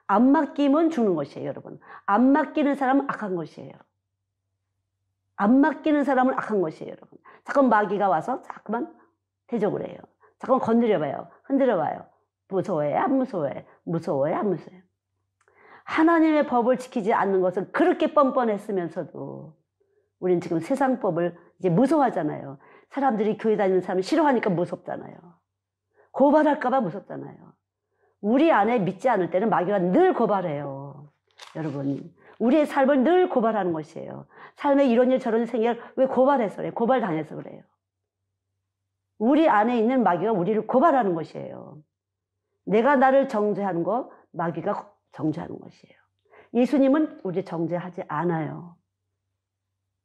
안 맡기면 죽는 것이에요, 여러분. 안 맡기는 사람은 악한 것이에요. 안 맡기는 사람은 악한 것이에요, 여러분. 자꾸만 마귀가 와서 자꾸만 대적을 해요. 자꾸만 건드려봐요. 흔들어봐요. 무서워해, 안 무서워해? 무서워해, 안 무서워해? 하나님의 법을 지키지 않는 것은 그렇게 뻔뻔했으면서도 우리는 지금 세상 법을 이제 무서워하잖아요. 사람들이 교회 다니는 사람을 싫어하니까 무섭잖아요. 고발할까봐 무섭잖아요. 우리 안에 믿지 않을 때는 마귀가 늘 고발해요. 여러분, 우리의 삶을 늘 고발하는 것이에요. 삶에 이런 일 저런 일 생기면 왜 고발해서 그래요? 고발당해서 그래요. 우리 안에 있는 마귀가 우리를 고발하는 것이에요. 내가 나를 정죄하는 거 마귀가 정죄하는 것이에요. 예수님은 우리 정죄하지 않아요.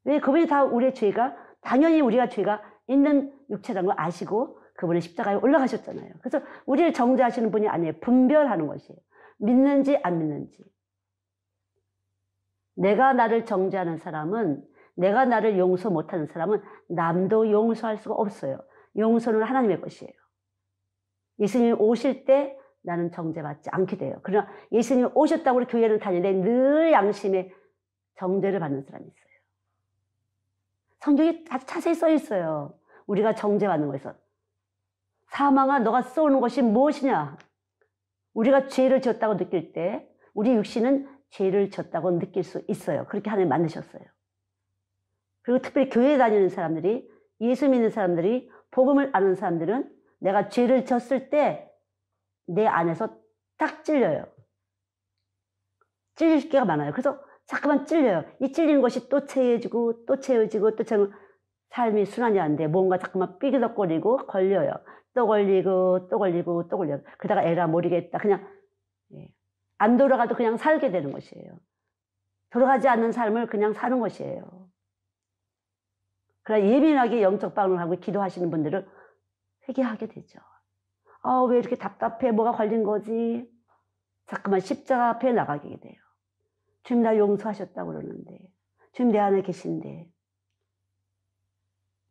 왜? 그분이 다 우리의 죄가, 당연히 우리가 죄가 있는 육체라는 걸 아시고 그분의 십자가에 올라가셨잖아요. 그래서 우리를 정죄하시는 분이 아니에요. 분별하는 것이에요. 믿는지 안 믿는지. 내가 나를 정죄하는 사람은, 내가 나를 용서 못하는 사람은 남도 용서할 수가 없어요. 용서는 하나님의 것이에요. 예수님이 오실 때 나는 정죄받지 않게 돼요. 그러나 예수님이 오셨다고 우리 교회는 다니는데 늘 양심에 정죄를 받는 사람이 있어요. 성경에 아주 자세히 써 있어요. 우리가 정죄받는 거에서. 사망아, 너가 쏘는 것이 무엇이냐? 우리가 죄를 지었다고 느낄 때 우리 육신은 죄를 지었다고 느낄 수 있어요. 그렇게 하나님 만드셨어요. 그리고 특별히 교회에 다니는 사람들이, 예수 믿는 사람들이, 복음을 아는 사람들은 내가 죄를 지었을 때 내 안에서 딱 찔려요. 찔릴 게가 많아요. 그래서 자꾸만 찔려요. 이 찔리는 것이 또 채워지고 또 채워지고 또 채워지고 삶이 순환이 안 돼. 뭔가 자꾸만 삐그덕거리고 걸려요. 또 걸리고 또 걸리고 또 걸려요. 그러다가 에라 모르겠다. 그냥 안 돌아가도 그냥 살게 되는 것이에요. 돌아가지 않는 삶을 그냥 사는 것이에요. 그러나 예민하게 영적 반응을 하고 기도하시는 분들은 회개하게 되죠. 왜 이렇게 답답해? 뭐가 걸린 거지? 자꾸만 십자가 앞에 나가게 돼요. 주님 나 용서하셨다고 그러는데, 주님 내 안에 계신데,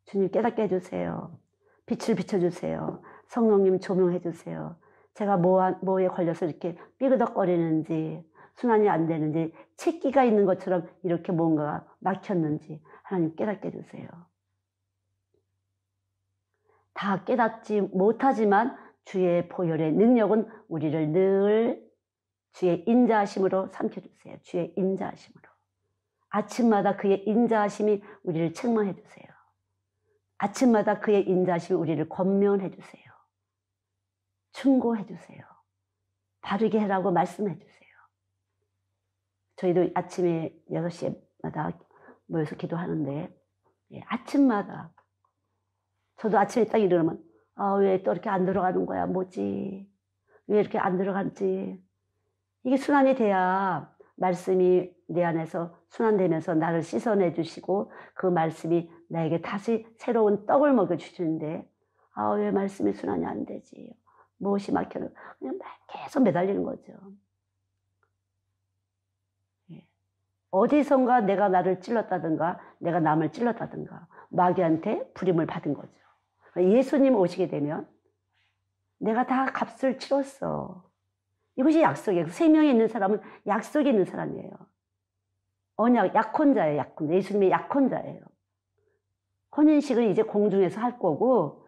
주님 깨닫게 해주세요. 빛을 비춰주세요. 성령님 조명해 주세요. 제가 뭐에 걸려서 이렇게 삐그덕거리는지, 순환이 안 되는지, 채기가 있는 것처럼 이렇게 뭔가 막혔는지 하나님 깨닫게 해주세요. 다 깨닫지 못하지만 주의 보혈의 능력은 우리를 늘 주의 인자하심으로 삼켜주세요. 주의 인자하심으로. 아침마다 그의 인자하심이 우리를 책망해 주세요. 아침마다 그의 인자하심이 우리를 권면해 주세요. 충고해 주세요. 바르게 해라고 말씀해 주세요. 저희도 아침에 6시마다 모여서 기도하는데 아침마다 저도 아침에 딱 일어나면 왜 또 이렇게 안 들어가는 거야? 뭐지? 왜 이렇게 안 들어간지? 이게 순환이 돼야 말씀이 내 안에서 순환되면서 나를 씻어내 주시고 그 말씀이 나에게 다시 새로운 떡을 먹여주시는데 왜 말씀이 순환이 안 되지? 무엇이 막혀는 그냥 계속 매달리는 거죠. 어디선가 내가 나를 찔렀다든가 내가 남을 찔렀다든가 마귀한테 부림을 받은 거죠. 예수님 오시게 되면 내가 다 값을 치렀어. 이것이 약속이에요. 생명이 있는 사람은 약속이 있는 사람이에요. 언약, 약혼자예요. 약혼자. 예수님의 약혼자예요. 혼인식을 이제 공중에서 할 거고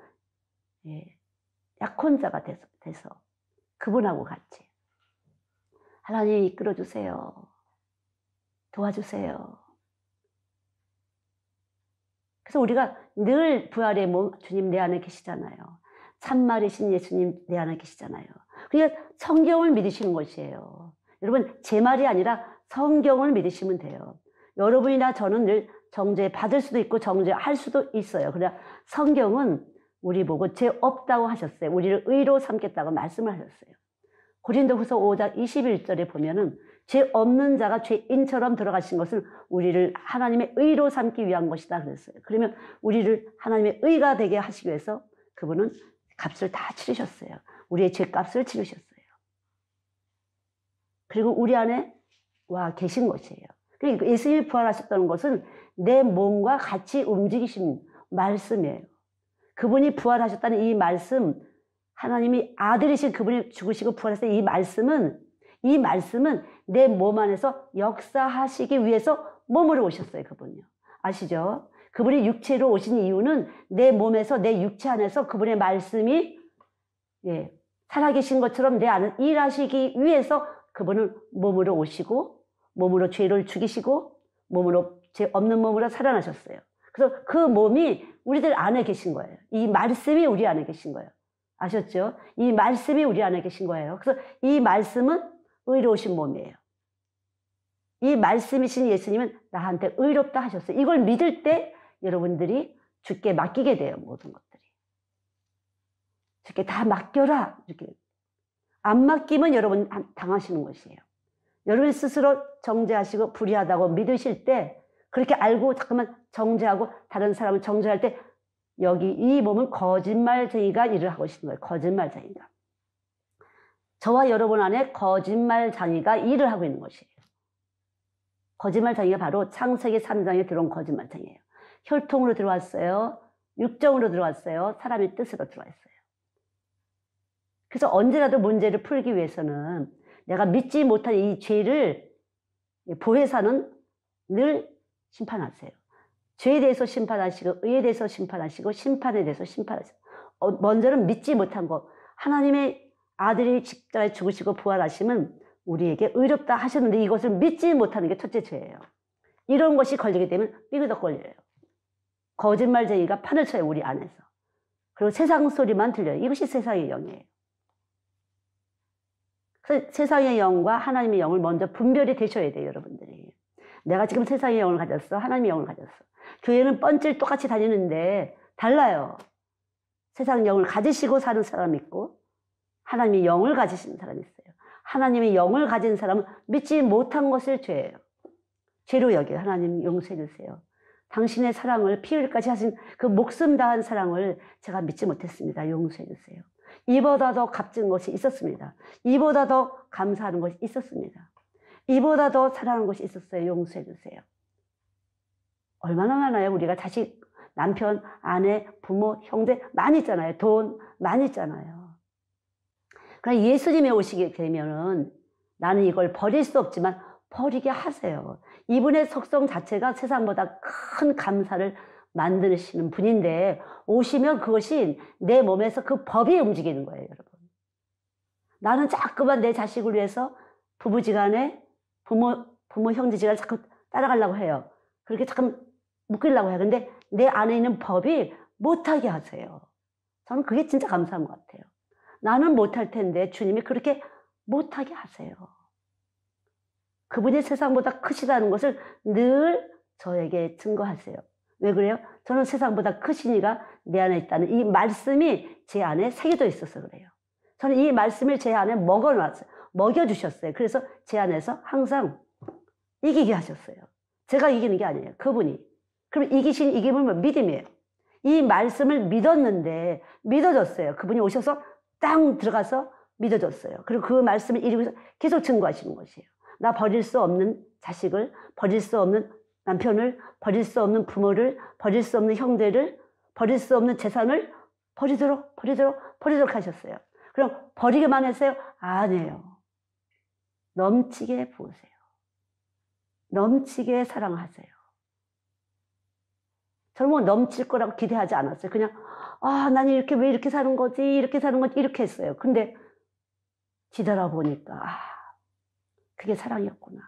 약혼자가 돼서 그분하고 같이 하나님 이끌어주세요. 도와주세요. 그래서 우리가 늘 부활의 몸 주님 내 안에 계시잖아요. 참말이신 예수님 내 안에 계시잖아요. 그러니까 성경을 믿으시는 것이에요. 여러분 제 말이 아니라 성경을 믿으시면 돼요. 여러분이나 저는 늘 정죄 받을 수도 있고 정죄할 수도 있어요. 그러나 성경은 우리 보고 죄 없다고 하셨어요. 우리를 의로 삼겠다고 말씀을 하셨어요. 고린도후서 5장 21절에 보면은 죄 없는 자가 죄인처럼 들어가신 것은 우리를 하나님의 의로 삼기 위한 것이다 그랬어요. 그러면 우리를 하나님의 의가 되게 하시기 위해서 그분은 값을 다 치르셨어요. 우리의 죄값을 치르셨어요. 그리고 우리 안에 와 계신 것이에요. 그러니까 예수님이 부활하셨다는 것은 내 몸과 같이 움직이신 말씀이에요. 그분이 부활하셨다는 이 말씀, 하나님이 아들이신 그분이 죽으시고 부활하셨다는 이 말씀은 내 몸 안에서 역사하시기 위해서 몸으로 오셨어요. 그분이요. 아시죠? 그분이 육체로 오신 이유는 내 몸에서 내 육체 안에서 그분의 말씀이 살아계신 것처럼 내 안에 일하시기 위해서 그분은 몸으로 오시고 몸으로 죄를 죽이시고 몸으로 죄 없는 몸으로 살아나셨어요. 그래서 그 몸이 우리들 안에 계신 거예요. 이 말씀이 우리 안에 계신 거예요. 아셨죠? 이 말씀이 우리 안에 계신 거예요. 그래서 이 말씀은 의로우신 몸이에요. 이 말씀이신 예수님은 나한테 의롭다 하셨어요. 이걸 믿을 때 여러분들이 주께 맡기게 돼요. 모든 것들이. 주께 다 맡겨라. 이렇게. 안 맡기면 여러분 당하시는 것이에요. 여러분 스스로 정죄하시고 불의하다고 믿으실 때 그렇게 알고 잠깐만 정죄하고 다른 사람을 정죄할 때 여기 이 몸은 거짓말쟁이가 일을 하고 있는 거예요. 거짓말쟁이가. 저와 여러분 안에 거짓말쟁이가 일을 하고 있는 것이에요. 거짓말쟁이가 바로 창세기 3장에 들어온 거짓말쟁이에요. 혈통으로 들어왔어요. 육정으로 들어왔어요. 사람의 뜻으로 들어왔어요. 그래서 언제라도 문제를 풀기 위해서는 내가 믿지 못한 이 죄를 보혜사는 늘 심판하세요. 죄에 대해서 심판하시고 의에 대해서 심판하시고 심판에 대해서 심판하시고 먼저는 믿지 못한 것 하나님의 아들이 십자가에 죽으시고 부활하심은 우리에게 의롭다 하셨는데 이것을 믿지 못하는 게 첫째 죄예요. 이런 것이 걸리게 되면 삐그덕 걸려요. 거짓말쟁이가 판을 쳐요. 우리 안에서. 그리고 세상 소리만 들려요. 이것이 세상의 영이에요. 그래서 세상의 영과 하나님의 영을 먼저 분별이 되셔야 돼요. 여러분들이. 내가 지금 세상의 영을 가졌어. 하나님의 영을 가졌어. 교회는 뻔질 똑같이 다니는데 달라요. 세상 영을 가지시고 사는 사람이 있고 하나님의 영을 가지신 사람이 있어요. 하나님의 영을 가진 사람은 믿지 못한 것을 죄예요. 죄로 여겨요. 하나님 용서해 주세요. 당신의 사랑을 피 흘리기까지 하신 그 목숨 다한 사랑을 제가 믿지 못했습니다. 용서해 주세요. 이보다 더 값진 것이 있었습니다. 이보다 더 감사하는 것이 있었습니다. 이보다 더 사랑하는 것이 있었어요. 용서해 주세요. 얼마나 많아요. 우리가 자식, 남편, 아내, 부모, 형제 많이 있잖아요. 돈 많이 있잖아요. 그러나 예수님이 오시게 되면은 나는 이걸 버릴 수 없지만 버리게 하세요. 이분의 속성 자체가 세상보다 큰 감사를 만드시는 분인데 오시면 그것이 내 몸에서 그 법이 움직이는 거예요. 여러분. 나는 자꾸만 내 자식을 위해서 부부지간에 부모 형제지간에 자꾸 따라가려고 해요. 그렇게 자꾸 묶으려고 해요. 근데 내 안에 있는 법이 못하게 하세요. 저는 그게 진짜 감사한 것 같아요. 나는 못할 텐데 주님이 그렇게 못하게 하세요. 그분이 세상보다 크시다는 것을 늘 저에게 증거하세요. 왜 그래요? 저는 세상보다 크시니가 내 안에 있다는 이 말씀이 제 안에 새겨져 있어서 그래요. 저는 이 말씀을 제 안에 먹어놨어요. 먹여주셨어요. 그래서 제 안에서 항상 이기게 하셨어요. 제가 이기는 게 아니에요. 그분이. 그럼 이기신 이김은 믿음이에요. 이 말씀을 믿었는데 믿어졌어요. 그분이 오셔서 땅 들어가서 믿어줬어요. 그리고 그 말씀을 이루면서 계속 증거하시는 것이에요. 나 버릴 수 없는 자식을, 버릴 수 없는 남편을, 버릴 수 없는 부모를, 버릴 수 없는 형제를, 버릴 수 없는 재산을 버리도록 하셨어요. 그럼 버리기만 했어요? 아니에요. 넘치게 부으세요. 넘치게 사랑하세요. 저는 뭐 넘칠 거라고 기대하지 않았어요. 그냥 나는 이렇게 왜 이렇게 사는 거지? 이렇게 사는 거지? 이렇게 했어요. 근데 뒤돌아보니까 그게 사랑이었구나.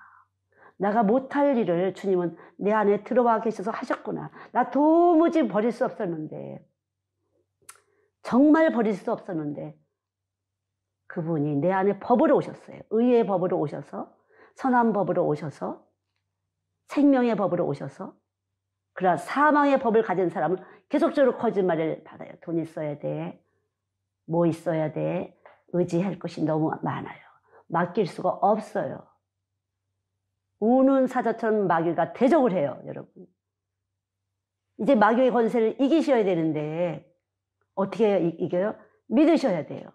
내가 못할 일을 주님은 내 안에 들어와 계셔서 하셨구나. 나 도무지 버릴 수 없었는데 정말 버릴 수 없었는데 그분이 내 안에 법으로 오셨어요. 의의 법으로 오셔서 선한 법으로 오셔서 생명의 법으로 오셔서 그러나 사망의 법을 가진 사람은 계속적으로 거짓말을 받아요. 돈 있어야 돼. 뭐 있어야 돼. 의지할 것이 너무 많아요. 맡길 수가 없어요. 우는 사자처럼 마귀가 대적을 해요, 여러분. 이제 마귀의 권세를 이기셔야 되는데 어떻게 이겨요? 믿으셔야 돼요.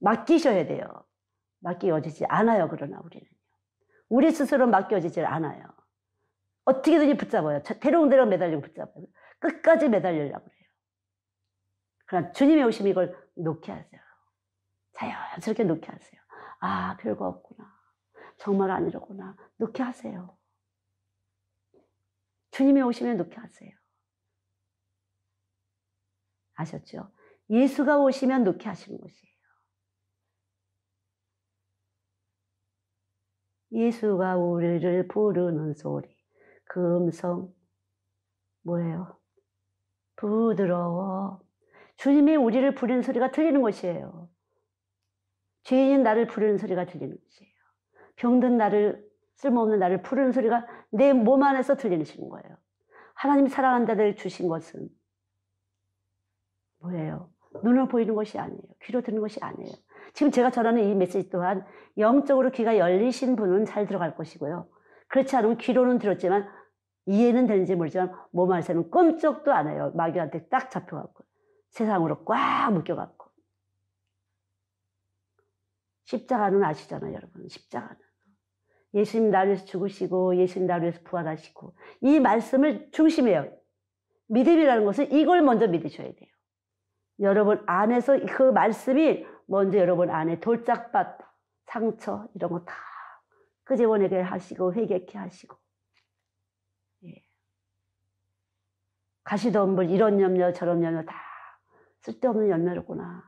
맡기셔야 돼요. 맡겨지지 않아요, 그러나 우리는요. 우리 스스로 맡겨지질 않아요. 어떻게든지 붙잡아요. 대롱대롱 매달리고 붙잡아요. 끝까지 매달리려고 그래요. 그러나 주님이 오시면 이걸 놓게 하세요. 자연스럽게 놓게 하세요. 아, 별거 없구나. 정말 아니로구나. 놓게 하세요. 주님이 오시면 놓게 하세요. 아셨죠? 예수가 오시면 놓게 하시는 것이에요. 예수가 우리를 부르는 소리, 그 음성 뭐예요? 부드러워. 주님이 우리를 부르는 소리가 들리는 것이에요. 죄인인 나를 부르는 소리가 들리는 것이에요. 병든 나를, 쓸모없는 나를 부르는 소리가 내 몸 안에서 들리시는 거예요. 하나님 사랑하는 자들 주신 것은 뭐예요? 눈으로 보이는 것이 아니에요. 귀로 듣는 것이 아니에요. 지금 제가 전하는 이 메시지 또한 영적으로 귀가 열리신 분은 잘 들어갈 것이고요. 그렇지 않으면 귀로는 들었지만 이해는 되는지 모르지만 몸 안에서는 꼼짝도 안 해요. 마귀한테 딱 잡혀갖고 세상으로 꽉 묶여갖고. 십자가는 아시잖아요, 여러분. 십자가는 예수님 나를 위해서 죽으시고 예수님 나를 위해서 부활하시고, 이 말씀을 중심이에요. 믿음이라는 것은 이걸 먼저 믿으셔야 돼요. 여러분 안에서 그 말씀이 먼저 여러분 안에 돌짝밭, 상처 이런 거 다 끄집어내게 하시고 회개케 하시고, 예. 가시도 없는 이런 염려 저런 염려 다 쓸데없는 염려로구나.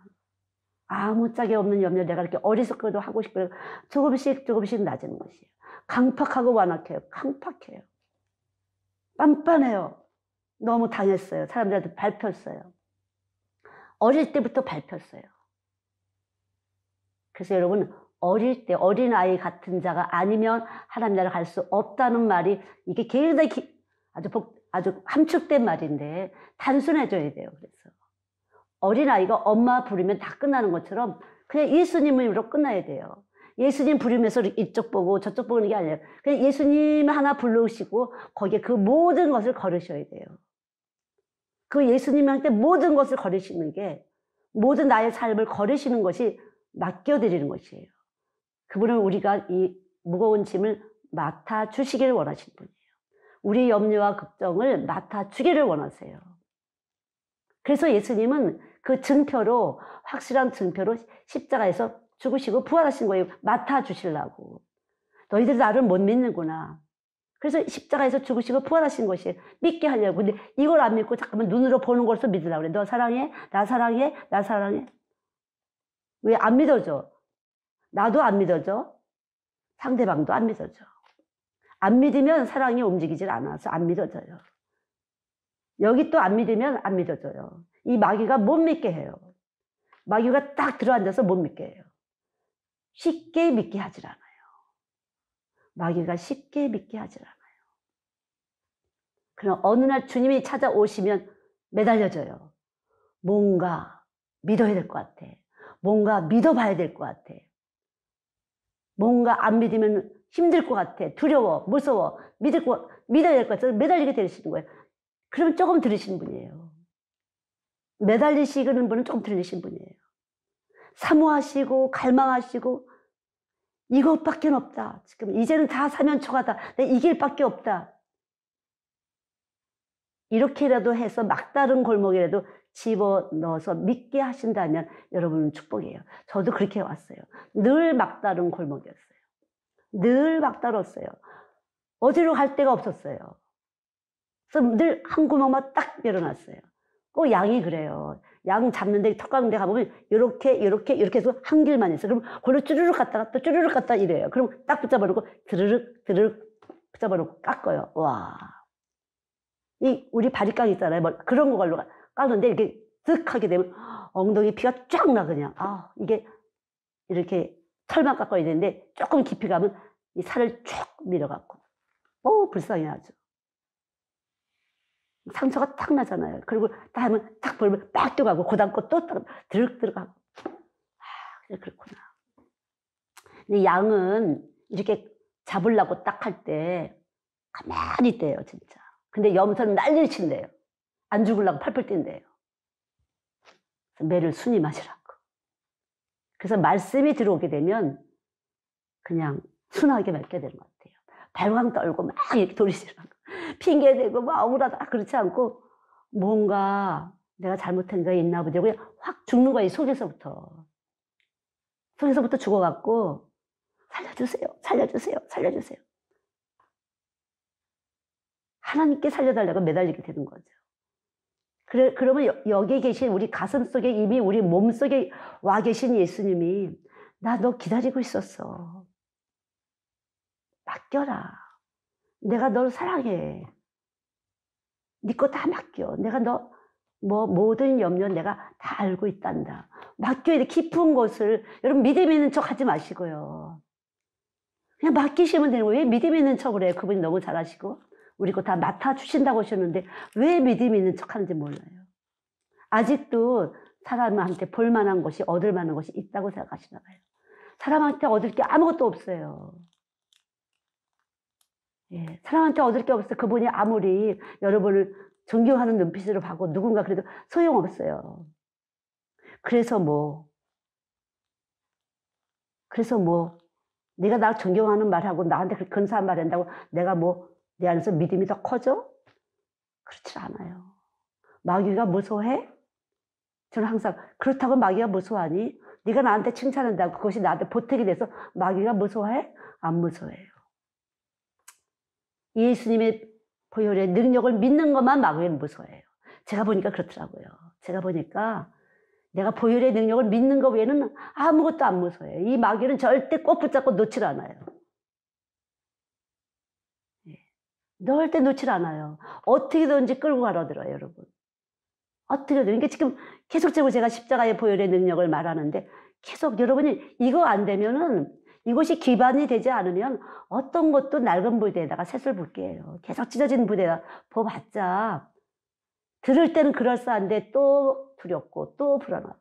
아무 짝이 없는 염려, 내가 이렇게 어리석게도 하고 싶고 조금씩 조금씩 낮은 것이에요. 강팍하고 완악해요. 강팍해요. 빤빤해요. 너무 당했어요. 사람들한테 밟혔어요. 어릴 때부터 밟혔어요. 그래서 여러분 어릴 때 어린아이 같은 자가 아니면 하나님 나라를 갈 수 없다는 말이 이게 굉장히 아주 함축된 말인데 단순해져야 돼요. 그래서 어린아이가 엄마 부르면 다 끝나는 것처럼 그냥 예수님으로 끝나야 돼요. 예수님 부르면서 이쪽 보고 저쪽 보는 게 아니에요. 그냥 예수님 하나 부르시고 거기에 그 모든 것을 걸으셔야 돼요. 그 예수님한테 모든 것을 걸으시는 게, 모든 나의 삶을 걸으시는 것이 맡겨드리는 것이에요. 그분은 우리가 이 무거운 짐을 맡아주시기를 원하시는 분이에요. 우리 염려와 걱정을 맡아주기를 원하세요. 그래서 예수님은 그 증표로, 확실한 증표로 십자가에서 죽으시고 부활하신 거예요. 맡아주시려고. 너희들 나를 못 믿는구나. 그래서 십자가에서 죽으시고 부활하신 것이에요. 믿게 하려고. 근데 이걸 안 믿고 잠깐만 눈으로 보는 것으로 믿으려고 그래. 너 사랑해? 나 사랑해? 나 사랑해? 왜 안 믿어져? 나도 안 믿어져. 상대방도 안 믿어져. 안 믿으면 사랑이 움직이질 않아서 안 믿어져요. 여기 또 안 믿으면 안 믿어져요. 이 마귀가 못 믿게 해요. 마귀가 딱 들어앉아서 못 믿게 해요. 쉽게 믿게 하질 않아요. 마귀가 쉽게 믿게 하질 않아요. 그럼 어느 날 주님이 찾아오시면 매달려져요. 뭔가 믿어야 될 것 같아. 뭔가 믿어봐야 될 것 같아. 뭔가 안 믿으면 힘들 것 같아. 두려워, 무서워, 믿어야 될 것 같아. 매달리게 되시는 거예요. 그러면 조금 들으시는 분이에요. 매달리시는 분은 조금 들으시는 분이에요. 사모하시고 갈망하시고 이것밖에 없다. 지금 이제는 다 사면초가다. 내 이 길밖에 없다. 이렇게라도 해서 막다른 골목이라도 집어넣어서 믿게 하신다면 여러분은 축복이에요. 저도 그렇게 왔어요. 늘 막다른 골목이었어요. 늘 막다랐어요. 어디로 갈 데가 없었어요. 그래서 늘 한 구멍만 딱 열어놨어요. 꼭 양이 그래요. 양 잡는데 턱 가는 데 가보면 이렇게 해서 한 길만 있어요. 그럼 그걸로 쭈르륵 갔다가 또 쭈르륵 갔다 이래요. 그럼 딱 붙잡아놓고 드르륵 붙잡아놓고 깎아요. 와, 이 우리 바리깡 있잖아요. 뭐 그런 걸로 깎는데 이렇게 득 하게 되면 엉덩이 피가 쫙 나 그냥. 아, 이게 이렇게 털만 깎아야 되는데 조금 깊이 가면 이 살을 쭉 밀어갖고 불쌍해 아주. 상처가 탁 나잖아요. 그리고 딱 하면 탁 벌면 빡 뛰어가고 고담고 또 드륵 들어가고. 아, 그래 그렇구나. 근데 양은 이렇게 잡으려고 딱 할 때 가만히 있대요, 진짜. 근데 염소는 난리를 친대요. 안 죽으려고 팔팔 뛴대요. 매를 순히 마시라고. 그래서 말씀이 들어오게 되면 그냥 순하게 맺게 되는 것 같아요. 발광 떨고 막 이렇게 돌리시라고. 핑계대고 막 억울하다 그렇지 않고 뭔가 내가 잘못한 게 있나 보지. 그냥 확 죽는 거예요, 속에서부터. 속에서부터 죽어갖고 살려주세요, 살려주세요, 살려주세요. 하나님께 살려달라고 매달리게 되는 거죠. 그러면 여기 계신 우리 가슴 속에 이미 우리 몸 속에 와 계신 예수님이 나 너 기다리고 있었어. 맡겨라. 내가 널 사랑해. 네 거 다 맡겨. 내가 너 모든 염려 내가 다 알고 있단다. 맡겨야 돼. 깊은 곳을. 여러분 믿음 있는 척 하지 마시고요. 그냥 맡기시면 되는 거예요. 왜 믿음 있는 척을 해요? 그분이 너무 잘하시고 우리 거 다 맡아주신다고 하셨는데 왜 믿음 있는 척 하는지 몰라요. 아직도 사람한테 볼만한 것이 얻을 만한 것이 있다고 생각하시나 봐요. 사람한테 얻을 게 아무것도 없어요. 예, 사람한테 얻을 게 없어요. 그분이 아무리 여러분을 존경하는 눈빛으로 봐고 누군가 그래도 소용없어요. 그래서 네가 나 존경하는 말하고 나한테 근사한 말 한다고 내가 내 안에서 믿음이 더 커져? 그렇지 않아요. 마귀가 무서워해? 저는 항상 그렇다고 마귀가 무서워하니? 네가 나한테 칭찬한다고 그것이 나한테 보탬이 돼서 마귀가 무서워해? 안 무서워해요. 예수님의 보혈의 능력을 믿는 것만 마귀는 무서워해요. 제가 보니까 그렇더라고요. 제가 보니까 내가 보혈의 능력을 믿는 것 외에는 아무것도 안 무서워해요. 이 마귀는 절대 꼭 붙잡고 놓질 않아요. 절대 놓질 않아요. 어떻게든지 끌고 가려들어요, 여러분. 어떻게든. 그러니까 지금 계속적으로 제가 십자가의 보혈의 능력을 말하는데 계속 여러분이 이거 안 되면은 이것이 기반이 되지 않으면 어떤 것도 낡은 부대에다가 셋을 붓게요. 계속 찢어진 부대에다 부어봤자 들을 때는 그럴싸한데 또 두렵고 또 불안하고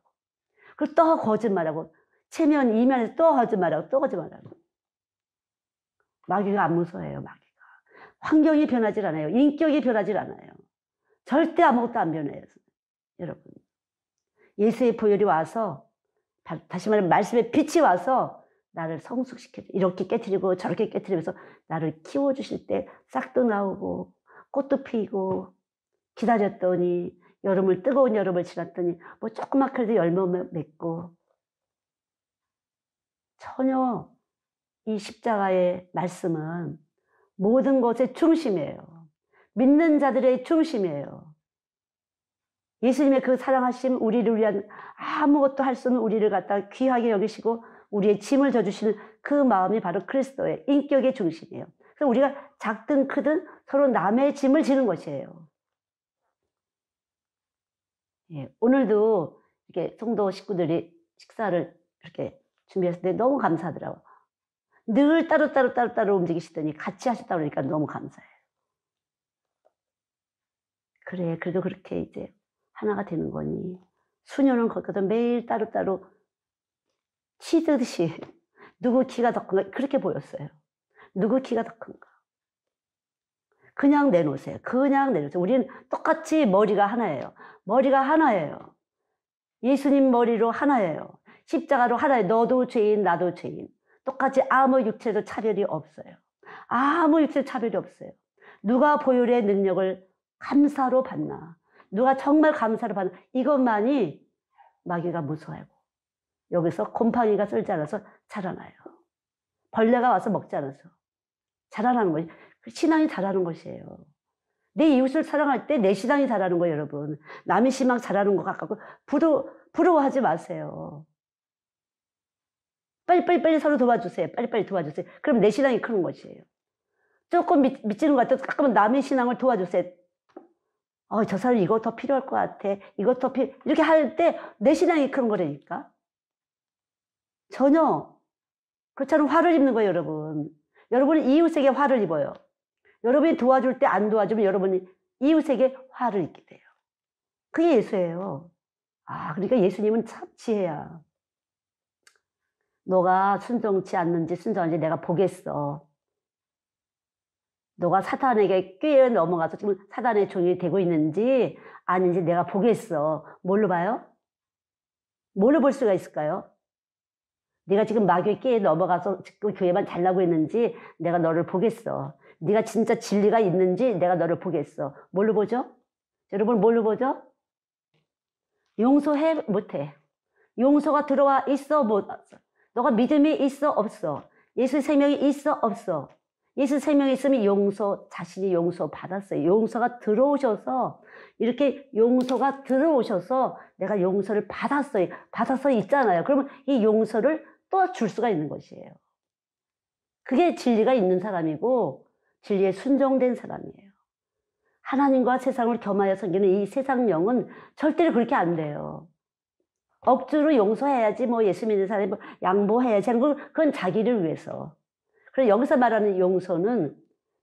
그리고 또 거짓말하고 체면 이면에서 또 거짓말하고 또 거짓말하고 마귀가 안 무서워해요. 마귀가 환경이 변하질 않아요. 인격이 변하질 않아요. 절대 아무것도 안 변해요. 여러분 예수의 보혈이 와서 다시 말하면 말씀의 빛이 와서 나를 성숙시켜줘. 이렇게 깨트리고 저렇게 깨트리면서 나를 키워주실 때 싹도 나오고 꽃도 피고 기다렸더니 뜨거운 여름을 지났더니 조그맣게도 열매 맺고 전혀 이 십자가의 말씀은 모든 것의 중심이에요. 믿는 자들의 중심이에요. 예수님의 그 사랑하심 우리를 위한 아무것도 할 수 없는 우리를 갖다 귀하게 여기시고 우리의 짐을 져주시는 그 마음이 바로 그리스도의 인격의 중심이에요. 그래서 우리가 작든 크든 서로 남의 짐을 지는 것이에요. 예, 오늘도 이렇게 성도 식구들이 식사를 이렇게 준비했을 때 너무 감사하더라고요. 늘 따로 움직이시더니 같이 하셨다 그러니까 너무 감사해요. 그래, 그래도 그렇게 이제 하나가 되는 거니. 수녀는 거기서 매일 따로 치듯이 누구 키가 더 큰가 그렇게 보였어요. 누구 키가 더 큰가. 그냥 내놓으세요. 그냥 내놓으세요. 우리는 똑같이 머리가 하나예요. 머리가 하나예요. 예수님 머리로 하나예요. 십자가로 하나예요. 너도 죄인, 나도 죄인. 똑같이 아무 육체도 차별이 없어요. 아무 육체도 차별이 없어요. 누가 보혈의 능력을 감사로 받나. 누가 정말 감사로 받나. 이것만이 마귀가 무서워하고 여기서 곰팡이가 썰지 않아서 자라나요. 벌레가 와서 먹지 않아서 자라나는 거예요. 신앙이 자라는 것이에요. 내 이웃을 사랑할 때 내 신앙이 자라는 거예요, 여러분. 남의 신앙 자라는 것 같고 부러워하지 마세요. 빨리 서로 도와주세요. 빨리 도와주세요. 그럼 내 신앙이 크는 것이에요. 조금 미치는 것 같아도 가끔은 남의 신앙을 도와주세요. 저 사람 이거 더 필요할 것 같아. 이렇게 할 때 내 신앙이 크는 거라니까. 전혀 그렇지 않으면 화를 입는 거예요, 여러분. 여러분은 이웃에게 화를 입어요. 여러분이 도와줄 때 안 도와주면 여러분이 이웃에게 화를 입게 돼요. 그게 예수예요. 그러니까 예수님은 참 지혜야. 너가 순종치 않는지 순종하는지 내가 보겠어. 너가 사탄에게 꾀에 넘어가서 지금 사탄의 종이 되고 있는지 아닌지 내가 보겠어. 뭘로 봐요? 뭘로 볼 수가 있을까요? 네가 지금 마귀의 꾀에 넘어가서 지금 교회만 잘나고 있는지 내가 너를 보겠어. 네가 진짜 진리가 있는지 내가 너를 보겠어. 뭘로 보죠? 여러분 뭘로 보죠? 용서해 못해. 용서가 들어와 있어 못. 너가 믿음이 있어 없어. 예수 생명이 있어 없어. 예수 생명이 있으면 용서, 자신이 용서 받았어요. 용서가 들어오셔서 이렇게 용서가 들어오셔서 내가 용서를 받았어요. 받아서 있잖아요. 그러면 이 용서를 또 줄 수가 있는 것이에요. 그게 진리가 있는 사람이고 진리에 순종된 사람이에요. 하나님과 세상을 겸하여 섬기는 이 세상 영은 절대로 그렇게 안 돼요. 억지로 용서해야지 뭐 예수 믿는 사람이 뭐 양보해야지 하는 건 그건 자기를 위해서. 그래서 여기서 말하는 용서는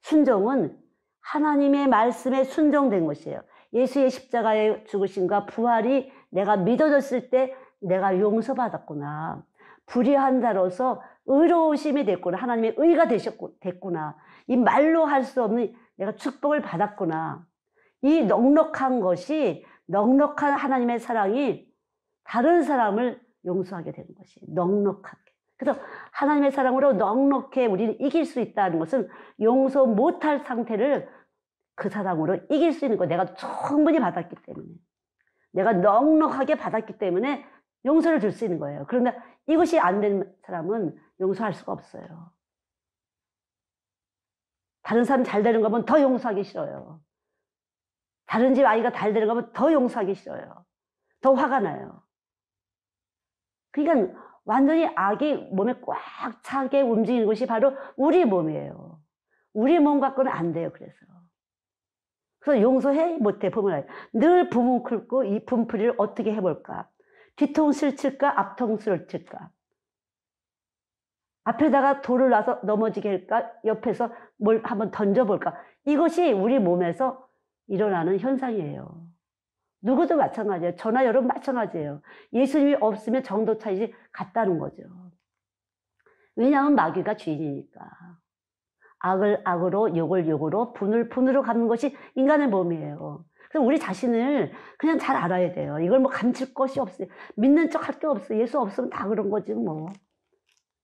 순종은 하나님의 말씀에 순종된 것이에요. 예수의 십자가의 죽으심과 부활이 내가 믿어졌을 때 내가 용서받았구나. 불의한 자로서 의로우심이 됐구나. 하나님의 의가 됐구나. 이 말로 할 수 없는 내가 축복을 받았구나. 이 넉넉한 것이 넉넉한 하나님의 사랑이 다른 사람을 용서하게 되는 것이 넉넉하게. 그래서 하나님의 사랑으로 넉넉해 우리는 이길 수 있다는 것은 용서 못할 상태를 그 사랑으로 이길 수 있는 거. 내가 충분히 받았기 때문에, 내가 넉넉하게 받았기 때문에 용서를 줄 수 있는 거예요. 그런데 이것이 안 된 사람은 용서할 수가 없어요. 다른 사람 잘 되는 거면 더 용서하기 싫어요. 다른 집 아이가 잘 되는 거면 더 용서하기 싫어요. 더 화가 나요. 그러니까 완전히 악이 몸에 꽉 차게 움직이는 것이 바로 우리 몸이에요. 우리 몸 갖고는 안 돼요. 그래서 용서해 못해 보면 늘 부뭉클고 이 분풀이를 어떻게 해볼까? 뒤통수를 칠까? 앞통수를 칠까? 앞에다가 돌을 놔서 넘어지게 할까? 옆에서 뭘 한번 던져볼까? 이것이 우리 몸에서 일어나는 현상이에요. 누구도 마찬가지예요. 저나 여러분 마찬가지예요. 예수님이 없으면 정도 차이지 같다는 거죠. 왜냐하면 마귀가 주인이니까. 악을 악으로, 욕을 욕으로, 분을 분으로 갚는 것이 인간의 몸이에요. 그래서 우리 자신을 그냥 잘 알아야 돼요. 이걸 뭐 감출 것이 없어요. 믿는 척 할 게 없어요. 예수 없으면 다 그런 거지 뭐.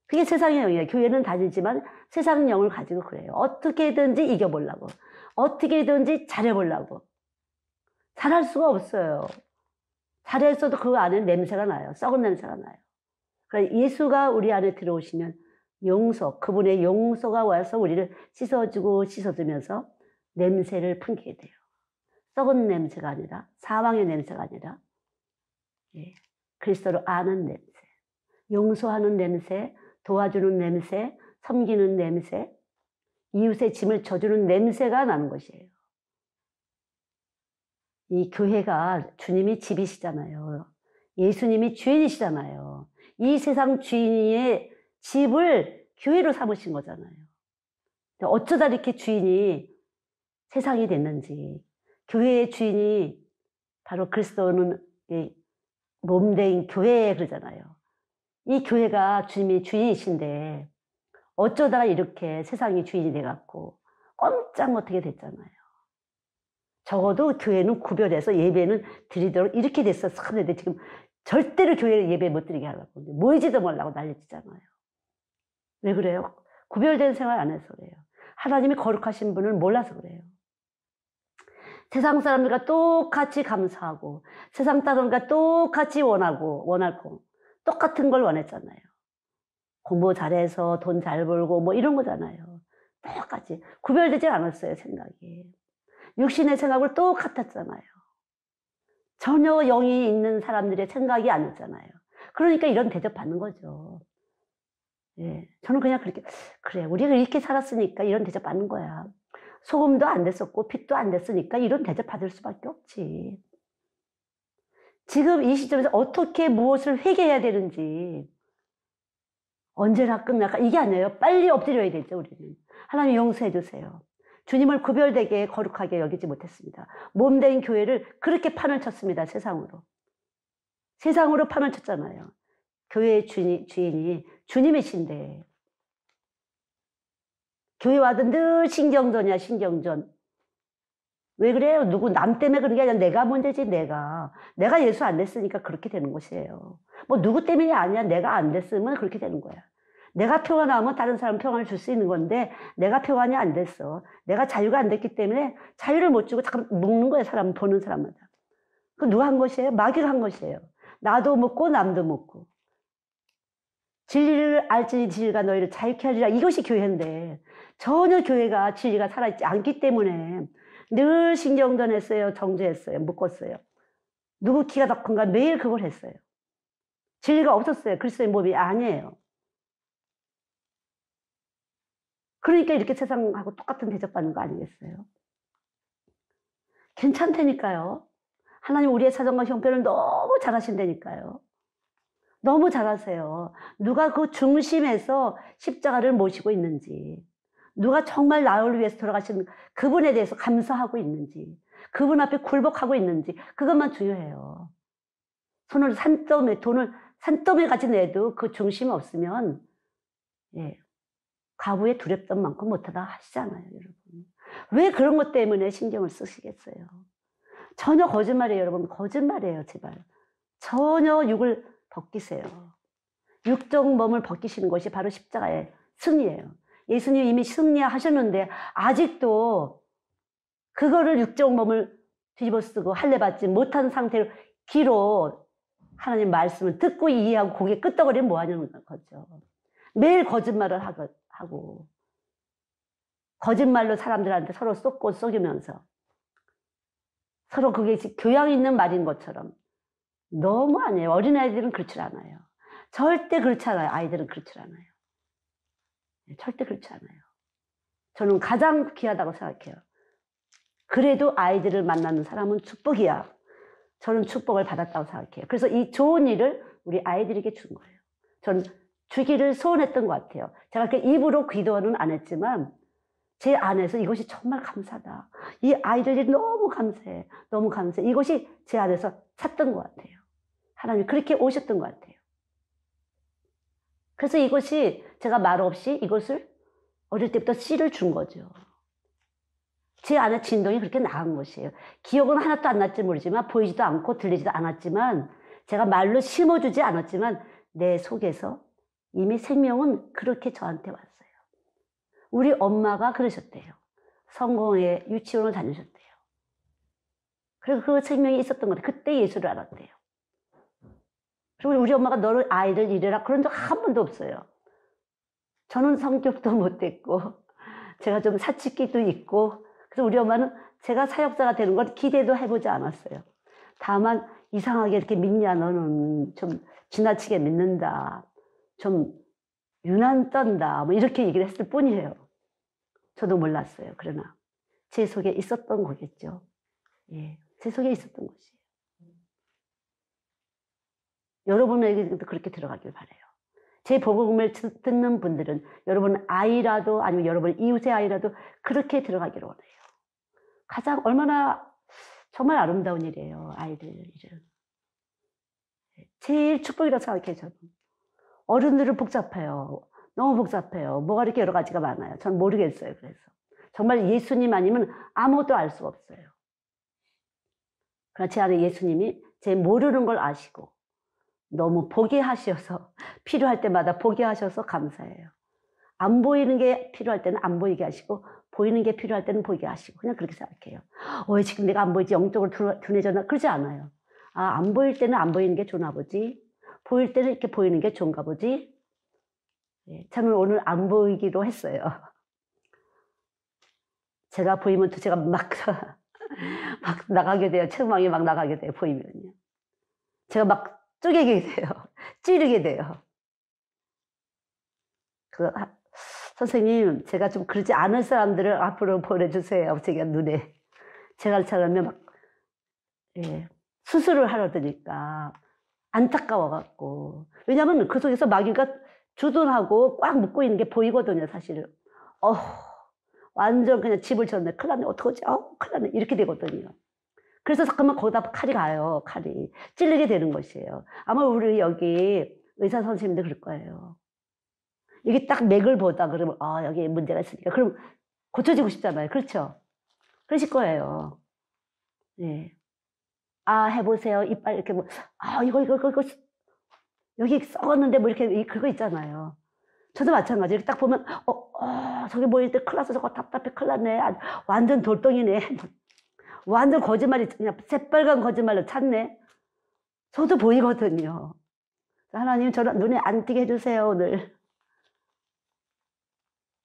그게 세상의 영이에요. 교회는 다니지만 세상 영을 가지고 그래요. 어떻게든지 이겨보려고. 어떻게든지 잘해보려고. 잘할 수가 없어요. 잘했어도 그 안에 냄새가 나요. 썩은 냄새가 나요. 그러니까 예수가 우리 안에 들어오시면 용서, 그분의 용서가 와서 우리를 씻어주고 씻어주면서 냄새를 풍기게 돼요. 썩은 냄새가 아니라, 사망의 냄새가 아니라, 그리스도를 아는 냄새, 용서하는 냄새, 도와주는 냄새, 섬기는 냄새, 이웃의 짐을 져주는 냄새가 나는 것이에요. 이 교회가 주님이 집이시잖아요. 예수님이 주인이시잖아요. 이 세상 주인의 집을 교회로 삼으신 거잖아요. 어쩌다 이렇게 주인이 세상이 됐는지, 교회의 주인이 바로 그리스도는 몸된 교회 그러잖아요. 이 교회가 주님이 주인이신데 어쩌다가 이렇게 세상이 주인이 돼갖고 꼼짝 못하게 됐잖아요. 적어도 교회는 구별해서 예배는 드리도록 이렇게 됐었어. 그런데 지금 절대로 교회를 예배 못 드리게 하려고 모이지도 말라고 난리치잖아요. 왜 그래요? 구별된 생활 안 해서 그래요. 하나님이 거룩하신 분을 몰라서 그래요. 세상 사람들과 똑같이 감사하고 세상 사람들과 똑같이 원하고 똑같은 걸 원했잖아요. 공부 잘해서 돈 잘 벌고 뭐 이런 거잖아요. 똑같이 구별되지 않았어요. 생각이. 육신의 생각으로 똑같았잖아요. 전혀 영이 있는 사람들의 생각이 아니었잖아요. 그러니까 이런 대접 받는 거죠. 예, 저는 그냥 그렇게, 그래, 우리가 이렇게 살았으니까 이런 대접 받는 거야. 소금도 안 됐었고 핏도 안 됐으니까 이런 대접 받을 수밖에 없지. 지금 이 시점에서 어떻게 무엇을 회개해야 되는지, 언제나 끝날까? 이게 아니에요. 빨리 엎드려야 되죠, 우리는. 하나님 용서해 주세요. 주님을 구별되게 거룩하게 여기지 못했습니다. 몸된 교회를 그렇게 판을 쳤습니다. 세상으로. 세상으로 판을 쳤잖아요. 교회의 주인이 주님이신데 교회 와도 늘 신경전이야, 신경전. 왜 그래요? 누구 남 때문에 그런 게 아니라 내가 문제지, 내가 예수 안 됐으니까 그렇게 되는 것이에요. 뭐 누구 때문이 아니야. 내가 안 됐으면 그렇게 되는 거야. 내가 평안하면 다른 사람 평안을 줄 수 있는 건데 내가 평안이 안 됐어. 내가 자유가 안 됐기 때문에 자유를 못 주고 잠깐 먹는 거야. 사람 보는 사람마다. 그 누가 한 것이에요? 마귀가 한 것이에요. 나도 먹고 남도 먹고. 진리를 알지니 진리가 너희를 자유케 하리라. 이것이 교회인데 전혀 교회가 진리가 살아있지 않기 때문에 늘 신경전했어요. 정죄했어요. 묶었어요. 누구 키가 더 큰가 매일 그걸 했어요. 진리가 없었어요. 그리스도의 몸이 아니에요. 그러니까 이렇게 세상하고 똑같은 대접받는 거 아니겠어요? 괜찮다니까요. 하나님 우리의 사정과 형편을 너무 잘하신다니까요. 너무 잘하세요. 누가 그 중심에서 십자가를 모시고 있는지, 누가 정말 나를 위해서 돌아가신 그분에 대해서 감사하고 있는지, 그분 앞에 굴복하고 있는지, 그것만 중요해요. 손을 돈을 산더미에 같이 내도 그 중심이 없으면, 예, 과부에 두렵던 만큼 못하다 하시잖아요, 여러분. 왜 그런 것 때문에 신경을 쓰시겠어요? 전혀 거짓말이에요, 여러분. 거짓말이에요, 제발. 전혀 육을 벗기세요. 육적 몸을 벗기시는 것이 바로 십자가의 승리예요. 예수님 이미 승리하셨는데 아직도 그거를 육적 몸을 뒤집어 쓰고 할례받지 못한 상태로 귀로 하나님 말씀을 듣고 이해하고 고개 끄덕거리면 뭐하냐는 거죠. 매일 거짓말을 하고 거짓말로 사람들한테 서로 쏟고 속이면서 서로 그게 교양 있는 말인 것처럼 너무 아니에요. 어린아이들은 그렇지 않아요. 절대 그렇지 않아요. 아이들은 그렇지 않아요. 절대 그렇지 않아요. 저는 가장 귀하다고 생각해요. 그래도 아이들을 만나는 사람은 축복이야. 저는 축복을 받았다고 생각해요. 그래서 이 좋은 일을 우리 아이들에게 준 거예요. 저는 주기를 소원했던 것 같아요. 제가 그렇게 입으로 기도는 안 했지만 제 안에서 이것이 정말 감사하다. 이 아이들이 너무 감사해. 너무 감사해. 이것이 제 안에서 찼던 것 같아요. 하나님이 그렇게 오셨던 것 같아요. 그래서 이것이 제가 말 없이 이것을 어릴 때부터 씨를 준 거죠. 제 안에 진동이 그렇게 나간 것이에요. 기억은 하나도 안 났지 모르지만 보이지도 않고 들리지도 않았지만 제가 말로 심어주지 않았지만 내 속에서 이미 생명은 그렇게 저한테 왔어요. 우리 엄마가 그러셨대요. 성공회 유치원을 다니셨대요. 그리고 그 생명이 있었던 것 같아요. 그때 예수를 알았대요. 그리고 우리 엄마가 너를 아이를 이래라 그런 적 한 번도 없어요. 저는 성격도 못됐고 제가 좀 사치기도 있고 그래서 우리 엄마는 제가 사역자가 되는 걸 기대도 해보지 않았어요. 다만 이상하게 이렇게 믿냐 너는 좀 지나치게 믿는다. 좀 유난 떤다. 뭐 이렇게 얘기를 했을 뿐이에요. 저도 몰랐어요. 그러나 제 속에 있었던 거겠죠. 예, 제 속에 있었던 것이에요. 여러분에게도 그렇게 들어가길 바라요. 제 복음을 듣는 분들은 여러분 아이라도 아니면 여러분 이웃의 아이라도 그렇게 들어가기를 원해요. 가장 얼마나 정말 아름다운 일이에요. 아이들 일은. 제일 축복이라고 생각해요. 저는. 어른들은 복잡해요. 너무 복잡해요. 뭐가 이렇게 여러 가지가 많아요. 전 모르겠어요. 그래서 정말 예수님 아니면 아무것도 알 수가 없어요. 그러나 제 안에 예수님이 제 모르는 걸 아시고 너무 보게 하셔서 필요할 때마다 보게 하셔서 감사해요. 안 보이는 게 필요할 때는 안 보이게 하시고 보이는 게 필요할 때는 보이게 하시고 그냥 그렇게 생각해요. 왜 지금 내가 안 보이지? 영적으로 둔해졌나? 그러지 않아요. 아, 안 보일 때는 안 보이는 게 좋나 보지. 보일 때는 이렇게 보이는 게 좋은가 보지. 예, 저는 오늘 안 보이기로 했어요. 제가 보이면 또 제가 막 나가게 돼요. 책망이 막 나가게 돼요. 보이면요. 제가 막 쪼개게 돼요. 찌르게 돼요. 선생님, 제가 좀 그러지 않은 사람들을 앞으로 보내주세요. 제가 눈에. 제가 처음에 막, 예, 수술을 하러 드니까 안타까워갖고. 왜냐면 그 속에서 마귀가 주둔하고 꽉 묶고 있는 게 보이거든요, 사실은. 완전 그냥 집을 졌네. 큰일 났네. 어떡하지? 큰일 났네. 이렇게 되거든요. 그래서 잠깐만 거기다 칼이 가요. 칼이. 찔리게 되는 것이에요. 아마 우리 여기 의사 선생님도 그럴 거예요. 이게 딱 맥을 보다 그러면 여기 문제가 있으니까 그럼 고쳐지고 싶잖아요. 그렇죠? 그러실 거예요. 예. 해보세요. 이빨 이렇게 뭐 이거 여기 썩었는데 뭐 이렇게 그거 있잖아요. 저도 마찬가지로 딱 보면 저기 뭐일 때 큰일 났어. 저거 답답해 큰일 났네. 완전 돌덩이네. 완전 거짓말이 그냥 새빨간 거짓말로 찼네. 저도 보이거든요. 하나님 저를 눈에 안 띄게 해주세요. 오늘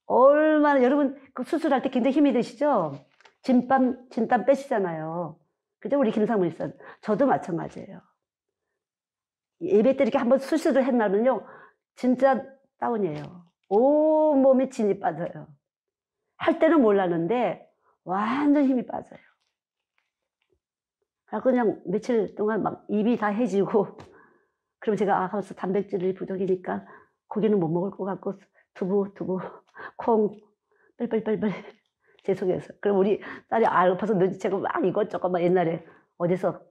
얼마나 여러분 그 수술할 때 굉장히 힘이 드시죠? 진땀 빼시잖아요. 그죠? 우리 김상문 씨. 저도 마찬가지예요. 예배 때 이렇게 한번 수술을 했나면요 진짜 다운이에요. 온몸에 진이 빠져요. 할 때는 몰랐는데 완전 힘이 빠져요. 그냥 며칠 동안 막 입이 다 해지고 그럼 제가 하면서 단백질이 부족이니까 고기는 못 먹을 것 같고 두부 콩 뺄 죄송해서 그럼 우리 딸이 알고서 눈치채고 막 이것저것 막 옛날에 어디서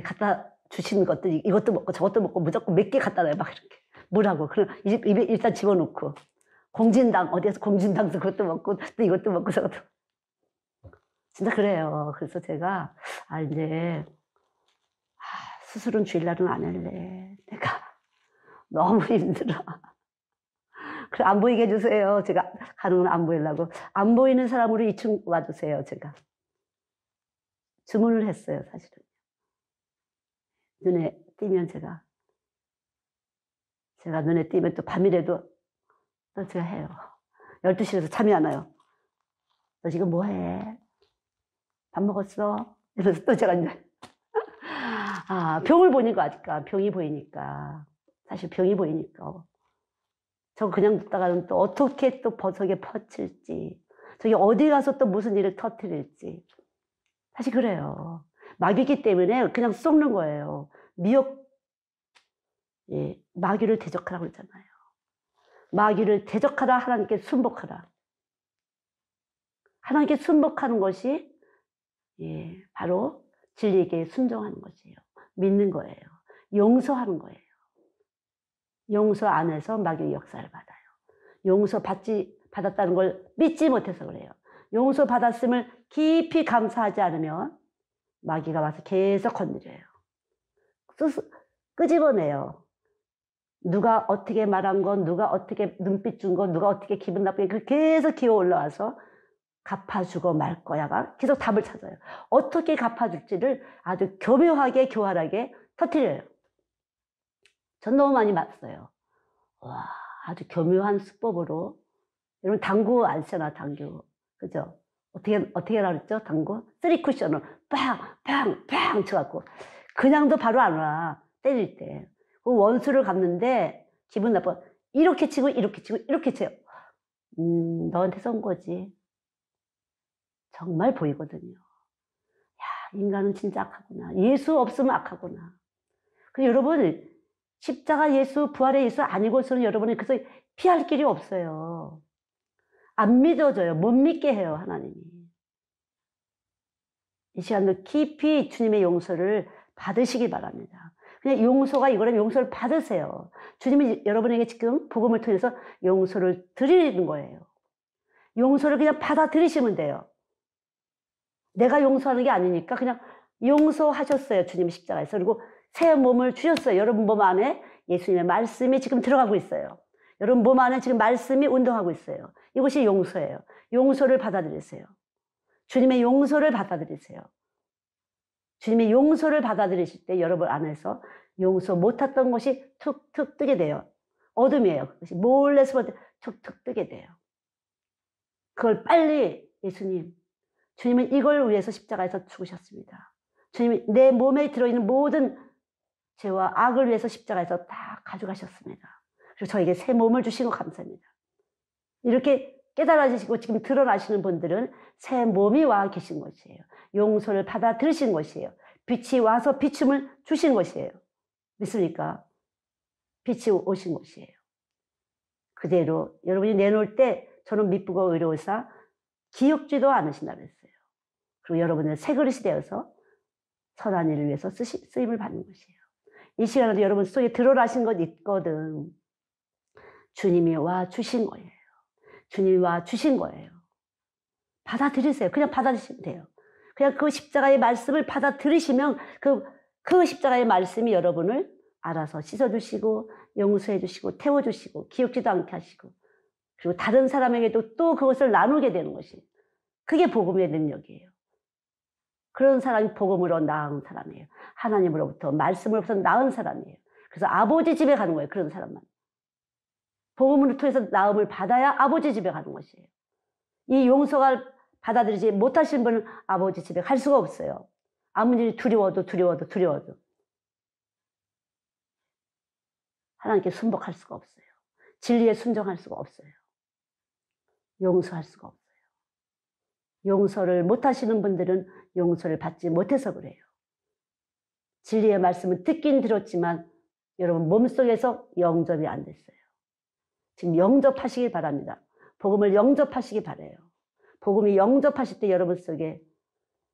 갖다 주시는 것들 이것도 먹고 저것도 먹고 무조건 몇 개 갖다 놔요. 막 이렇게 물하고 그럼 입에 일단 집어넣고 공진당 어디에서 공진당도 그것도 먹고 또 이것도 먹고 저것도 진짜 그래요. 그래서 제가 이제 수술은 주일날은 안 할래. 내가 너무 힘들어. 그래 안 보이게 해주세요. 제가 가는 건 안 보이려고 안 보이는 사람으로 2층 와주세요. 제가 주문을 했어요. 사실은 눈에 띄면 제가 눈에 띄면 또 밤이라도 또 제가 해요. 12시라서 잠이 안 와요. 너 지금 뭐해? 밥 먹었어? 이러면서 또 제가 이제 병을 보니까 병이 보이니까 사실 병이 보이니까 저 그냥 듣다가는 또 어떻게 또 저게 퍼질지 저기 어디 가서 또 무슨 일을 터뜨릴지 사실 그래요. 마귀이기 때문에 그냥 썩는 거예요. 마귀를 대적하라고 그러잖아요. 마귀를 대적하라 하나님께 순복하라. 하나님께 순복하는 것이 바로 진리에게 순종하는 것이에요. 믿는 거예요. 용서하는 거예요. 용서 안에서 마귀의 역사를 받아요. 용서 받았다는 걸 믿지 못해서 그래요. 용서 받았음을 깊이 감사하지 않으면 마귀가 와서 계속 건드려요. 끄집어내요. 누가 어떻게 말한 건, 누가 어떻게 눈빛 준 건, 누가 어떻게 기분 나쁘게 계속 기어 올라와서 갚아주고 말 거야가 계속 답을 찾아요. 어떻게 갚아줄지를 아주 교묘하게 교활하게 터뜨려요. 전 너무 많이 봤어요. 와, 아주 교묘한 수법으로. 여러분 당구 아시잖아, 당구. 그죠? 어떻게 하라 그랬죠? 당구? 3쿠션을 빵 쳐갖고. 그냥도 바로 안 와. 때릴 때. 그 원수를 갚는데 기분 나빠. 이렇게 치고 이렇게 치고 이렇게 쳐요. 너한테 쏜 거지. 정말 보이거든요. 야, 인간은 진짜 악하구나. 예수 없으면 악하구나. 그리고 여러분 십자가 예수, 부활의 예수 아니고서는 여러분이 그래서 피할 길이 없어요. 안 믿어져요. 못 믿게 해요, 하나님이. 이 시간도 깊이 주님의 용서를 받으시기 바랍니다. 그냥 용서가 이거라면 용서를 받으세요. 주님이 여러분에게 지금 복음을 통해서 용서를 드리는 거예요. 용서를 그냥 받아들이시면 돼요. 내가 용서하는 게 아니니까 그냥 용서하셨어요. 주님 십자가에서. 그리고 새 몸을 주셨어요. 여러분 몸 안에 예수님의 말씀이 지금 들어가고 있어요. 여러분 몸 안에 지금 말씀이 운동하고 있어요. 이것이 용서예요. 용서를 받아들이세요. 주님의 용서를 받아들이세요. 주님의 용서를 받아들이실 때 여러분 안에서 용서 못했던 것이 툭툭 뜨게 돼요. 어둠이에요. 그것이 몰래 숨어 툭툭 뜨게 돼요. 그걸 빨리 주님은 이걸 위해서 십자가에서 죽으셨습니다. 주님이 내 몸에 들어있는 모든 죄와 악을 위해서 십자가에서 다 가져가셨습니다. 그리고 저에게 새 몸을 주신 거 감사합니다. 이렇게 깨달아지시고 지금 드러나시는 분들은 새 몸이 와 계신 것이에요. 용서를 받아들이신 것이에요. 빛이 와서 비춤을 주신 것이에요. 믿습니까? 빛이 오신 것이에요. 그대로 여러분이 내놓을 때 저는 미쁘고 의로우사 기억지도 않으신다 그랬어요. 그리고 여러분은 새 그릇이 되어서 선한 일을 위해서 쓰임을 받는 것이에요. 이 시간에도 여러분 속에 드러나신 것 있거든. 주님이 와 주신 거예요. 주님이 와 주신 거예요. 받아들이세요. 그냥 받아들이시면 돼요. 그냥 그 십자가의 말씀을 받아들이시면 그 십자가의 말씀이 여러분을 알아서 씻어주시고 용서해주시고 태워주시고 기억지도 않게 하시고 그리고 다른 사람에게도 또 그것을 나누게 되는 것이 그게 복음의 능력이에요. 그런 사람이 복음으로 나은 사람이에요. 하나님으로부터 말씀으로부터 나은 사람이에요. 그래서 아버지 집에 가는 거예요. 그런 사람만. 복음을 통해서 나음을 받아야 아버지 집에 가는 것이에요. 이 용서가 받아들이지 못하시는 분은 아버지 집에 갈 수가 없어요. 아무리 두려워도 하나님께 순복할 수가 없어요. 진리에 순종할 수가 없어요. 용서할 수가 없어요. 용서를 못하시는 분들은 용서를 받지 못해서 그래요. 진리의 말씀은 듣긴 들었지만 여러분 몸속에서 영접이 안 됐어요. 지금 영접하시길 바랍니다. 복음을 영접하시기 바라요. 복음이 영접하실 때 여러분 속에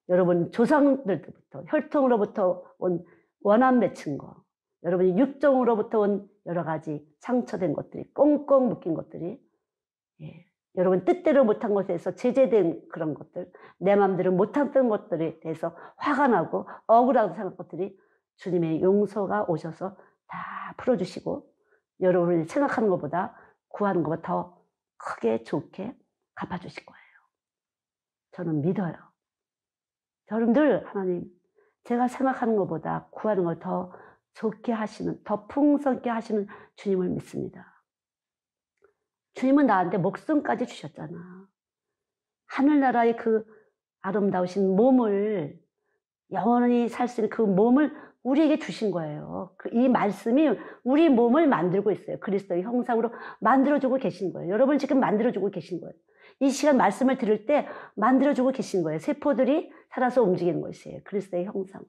여러분 조상들부터 혈통으로부터 온 원한 맺힌 거, 여러분이 육정으로부터 온 여러 가지 상처된 것들이 꽁꽁 묶인 것들이 여러분 뜻대로 못한 것에서 제재된 그런 것들, 내 마음대로 못했던 것들에 대해서 화가 나고 억울하다고 생각한 것들이 주님의 용서가 오셔서 다 풀어주시고 여러분이 생각하는 것보다 구하는 것보다 더 크게 좋게 갚아주실 거예요. 저는 믿어요. 저는 늘 하나님 제가 생각하는 것보다 구하는 걸 더 좋게 하시는 더 풍성하게 하시는 주님을 믿습니다. 주님은 나한테 목숨까지 주셨잖아. 하늘나라의 그 아름다우신 몸을 영원히 살 수 있는 그 몸을 우리에게 주신 거예요. 이 말씀이 우리 몸을 만들고 있어요. 그리스도의 형상으로 만들어주고 계신 거예요. 여러분 지금 만들어주고 계신 거예요. 이 시간 말씀을 들을 때 만들어주고 계신 거예요. 세포들이 살아서 움직이는 것이에요. 그리스도의 형상으로.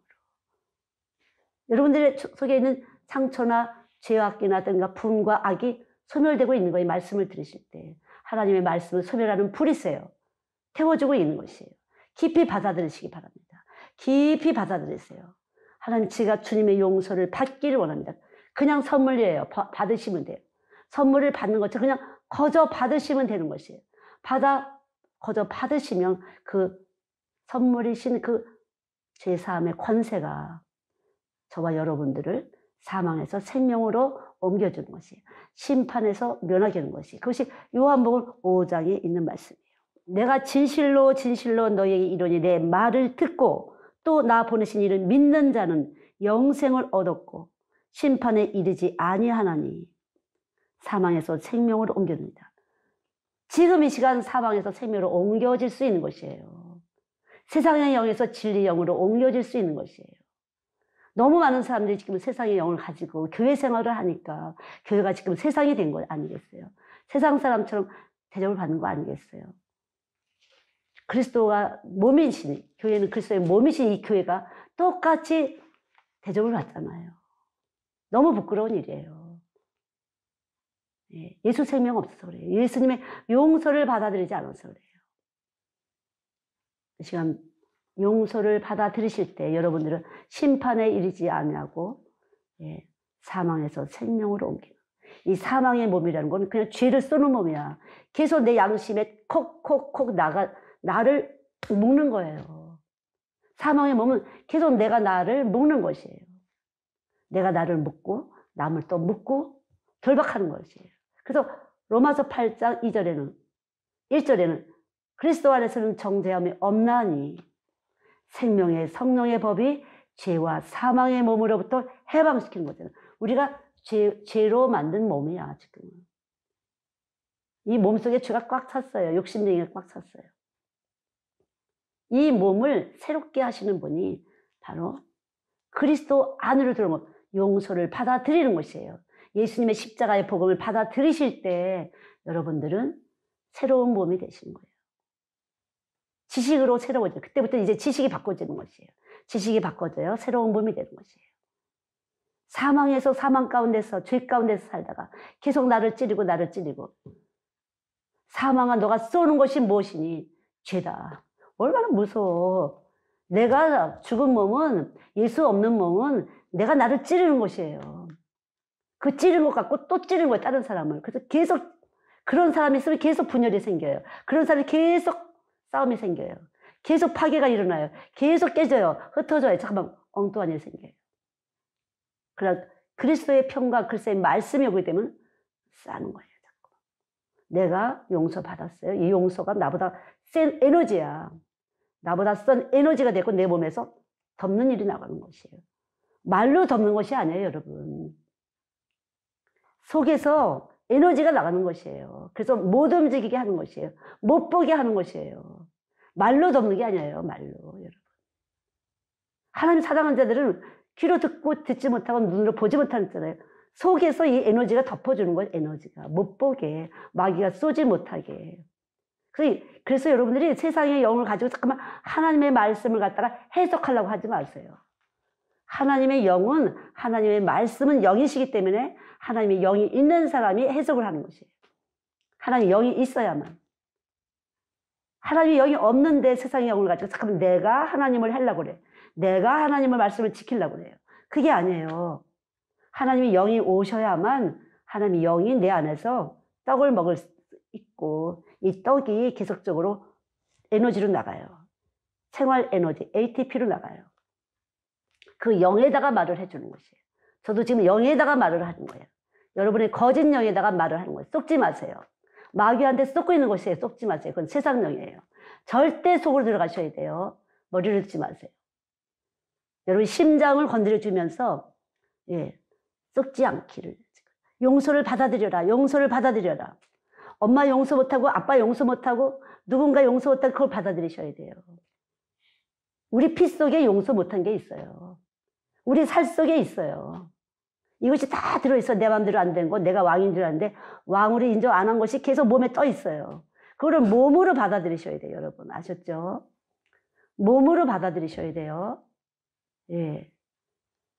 여러분들의 속에 있는 상처나 죄악이라든가 분과 악이 소멸되고 있는 거예요. 말씀을 들으실 때. 하나님의 말씀을 소멸하는 불이세요. 태워주고 있는 것이에요. 깊이 받아들이시기 바랍니다. 깊이 받아들이세요. 하나님 제가 주님의 용서를 받기를 원합니다. 그냥 선물이에요. 받으시면 돼요. 선물을 받는 것처럼 그냥 거저 받으시면 되는 것이에요. 거저 받으시면 그 선물이신 그 죄사함의 권세가 저와 여러분들을 사망에서 생명으로 옮겨주는 것이에요. 심판에서 면하게 하는 것이 그것이 요한복음 5장에 있는 말씀이에요. 내가 진실로 진실로 너희에게 이르노니 내 말을 듣고 또 나 보내신 이를 믿는 자는 영생을 얻었고 심판에 이르지 아니하나니 사망에서 생명으로 옮겨줍니다. 지금 이 시간 사망에서 생명으로 옮겨질 수 있는 것이에요. 세상의 영에서 진리의 영으로 옮겨질 수 있는 것이에요. 너무 많은 사람들이 지금 세상의 영을 가지고 교회 생활을 하니까 교회가 지금 세상이 된 거 아니겠어요? 세상 사람처럼 대접을 받는 거 아니겠어요? 그리스도가 몸이시니 교회는 그리스도의 몸이신 이 교회가 똑같이 대접을 받잖아요. 너무 부끄러운 일이에요. 예수 생명 없어서 그래요. 예수님의 용서를 받아들이지 않아서 그래요. 이 시간 용서를 받아들이실 때 여러분들은 심판에 이르지 아니하고 사망에서 생명으로 옮기는 이 사망의 몸이라는 건 그냥 죄를 쏘는 몸이야. 계속 내 양심에 콕콕콕 나를 묶는 거예요. 사망의 몸은 계속 내가 나를 묶는 것이에요. 내가 나를 묶고 남을 또 묶고 결박하는 것이에요. 그래서 로마서 8장 1절에는 그리스도 안에서는 정죄함이 없나니 생명의 성령의 법이 죄와 사망의 몸으로부터 해방시키는 거잖아요. 우리가 죄로 만든 몸이야 지금. 이 몸속에 죄가 꽉 찼어요. 욕심쟁이가 꽉 찼어요. 이 몸을 새롭게 하시는 분이 바로 그리스도 안으로 들어오면 용서를 받아들이는 것이에요. 예수님의 십자가의 복음을 받아들이실 때 여러분들은 새로운 몸이 되시는 거예요. 지식으로 새로워져요. 그때부터 이제 지식이 바꿔지는 것이에요. 지식이 바꿔져요. 새로운 몸이 되는 것이에요. 사망에서 사망 가운데서 죄 가운데서 살다가 계속 나를 찌르고 사망아 너가 쏘는 것이 무엇이니? 죄다. 얼마나 무서워. 내가 죽은 몸은 예수 없는 몸은 내가 나를 찌르는 것이에요. 그 찌른 것 같고 또 찌른 거예요, 다른 사람을. 그래서 계속 그런 사람이 있으면 계속 분열이 생겨요. 그런 사람이 계속 싸움이 생겨요. 계속 파괴가 일어나요. 계속 깨져요. 흩어져요. 잠깐만, 엉뚱한 일이 생겨요. 그러나 그리스도의 평과 그리스도의 말씀이 오게 되면 싸는 거예요. 자꾸. 내가 용서받았어요. 이 용서가 나보다 센 에너지야. 나보다 센 에너지가 되고 내 몸에서 덮는 일이 나가는 것이에요. 말로 덮는 것이 아니에요, 여러분. 속에서 에너지가 나가는 것이에요. 그래서 못 움직이게 하는 것이에요. 못 보게 하는 것이에요. 말로 덮는 게 아니에요, 말로, 여러분. 하나님 사랑하는 자들은 귀로 듣고 듣지 못하고 눈으로 보지 못하는 자잖아요. 속에서 이 에너지가 덮어주는 거예요, 에너지가. 못 보게, 마귀가 쏘지 못하게. 그래서 여러분들이 세상의 영을 가지고 잠깐만 하나님의 말씀을 갖다가 해석하려고 하지 마세요. 하나님의 영은, 하나님의 말씀은 영이시기 때문에 하나님의 영이 있는 사람이 해석을 하는 것이에요. 하나님의 영이 있어야만. 하나님의 영이 없는데 세상의 영을 가지고 잠깐만 내가 하나님을 하려고 그래. 내가 하나님의 말씀을 지키려고 그래요. 그게 아니에요. 하나님의 영이 오셔야만 하나님의 영이 내 안에서 떡을 먹을 수 있고 이 떡이 계속적으로 에너지로 나가요. 생활 에너지, ATP로 나가요. 그 영에다가 말을 해주는 것이에요. 저도 지금 영에다가 말을 하는 거예요. 여러분의 거짓 영에다가 말을 하는 거예요. 쏙지 마세요. 마귀한테 쏙고 있는 것이에요. 쏙지 마세요. 그건 세상 영이에요. 절대 속으로 들어가셔야 돼요. 머리를 듣지 마세요. 여러분 심장을 건드려주면서 썩지 않기를. 용서를 받아들여라. 용서를 받아들여라. 엄마 용서 못하고 아빠 용서 못하고 누군가 용서 못하고 그걸 받아들이셔야 돼요. 우리 피 속에 용서 못한 게 있어요. 우리 살 속에 있어요. 이것이 다 들어있어. 내 마음대로 안 된 거. 내가 왕인 줄 아는데 왕으로 인정 안 한 것이 계속 몸에 떠 있어요. 그거를 몸으로 받아들이셔야 돼요. 여러분 아셨죠? 몸으로 받아들이셔야 돼요. 예.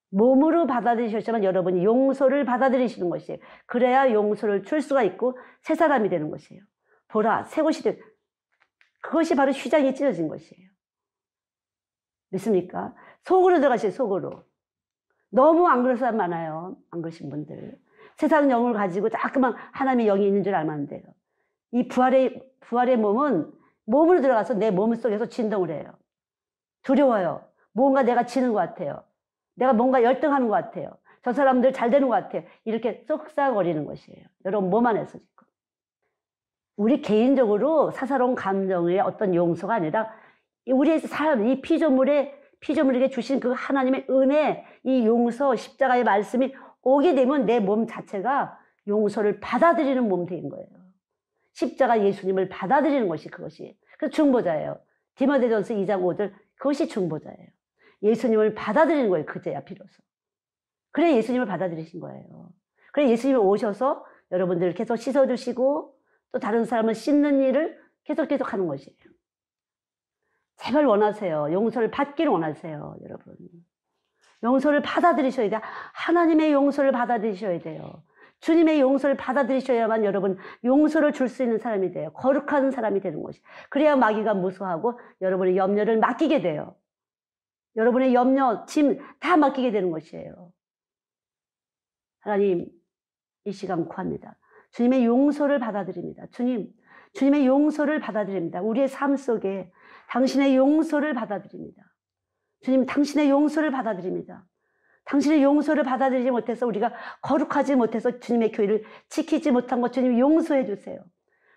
몸으로 받아들이셨지만 여러분이 용서를 받아들이시는 것이에요. 그래야 용서를 줄 수가 있고 새 사람이 되는 것이에요. 보라, 새 것이 되. 그것이 바로 휘장이 찢어진 것이에요. 믿습니까? 속으로 들어가세요. 속으로. 너무 안 그런 사람 많아요. 안 그러신 분들. 세상 영을 가지고 자꾸만 하나님의 영이 있는 줄 알면 안 돼요. 이 부활의 몸은 몸으로 들어가서 내 몸 속에서 진동을 해요. 두려워요. 뭔가 내가 지는 것 같아요. 내가 뭔가 열등하는 것 같아요. 저 사람들 잘 되는 것 같아요. 이렇게 쏙싹거리는 것이에요. 여러분 몸 안에서 지금. 우리 개인적으로 사사로운 감정의 어떤 용서가 아니라 우리의 삶, 이 피조물에게 주신 그 하나님의 은혜, 이 용서, 십자가의 말씀이 오게 되면 내 몸 자체가 용서를 받아들이는 몸이 된 거예요. 십자가 예수님을 받아들이는 것이 그것이. 그래서 중보자예요. 디모데전서 2장 5절 그것이 중보자예요. 예수님을 받아들이는 거예요. 그제야 비로소. 그래 예수님을 받아들이신 거예요. 그래 예수님이 오셔서 여러분들을 계속 씻어주시고 또 다른 사람을 씻는 일을 계속 하는 것이에요. 제발 원하세요. 용서를 받기를 원하세요. 여러분. 용서를 받아들이셔야 돼요. 하나님의 용서를 받아들이셔야 돼요. 주님의 용서를 받아들이셔야만 여러분 용서를 줄 수 있는 사람이 돼요. 거룩한 사람이 되는 것이. 그래야 마귀가 무서워하고 여러분의 염려를 맡기게 돼요. 여러분의 염려, 짐 다 맡기게 되는 것이에요. 하나님 이 시간 구합니다. 주님의 용서를 받아들입니다. 주님의 용서를 받아들입니다. 우리의 삶 속에 당신의 용서를 받아들입니다. 주님 당신의 용서를 받아들입니다. 당신의 용서를 받아들이지 못해서 우리가 거룩하지 못해서 주님의 교회를 지키지 못한 것 주님 용서해 주세요.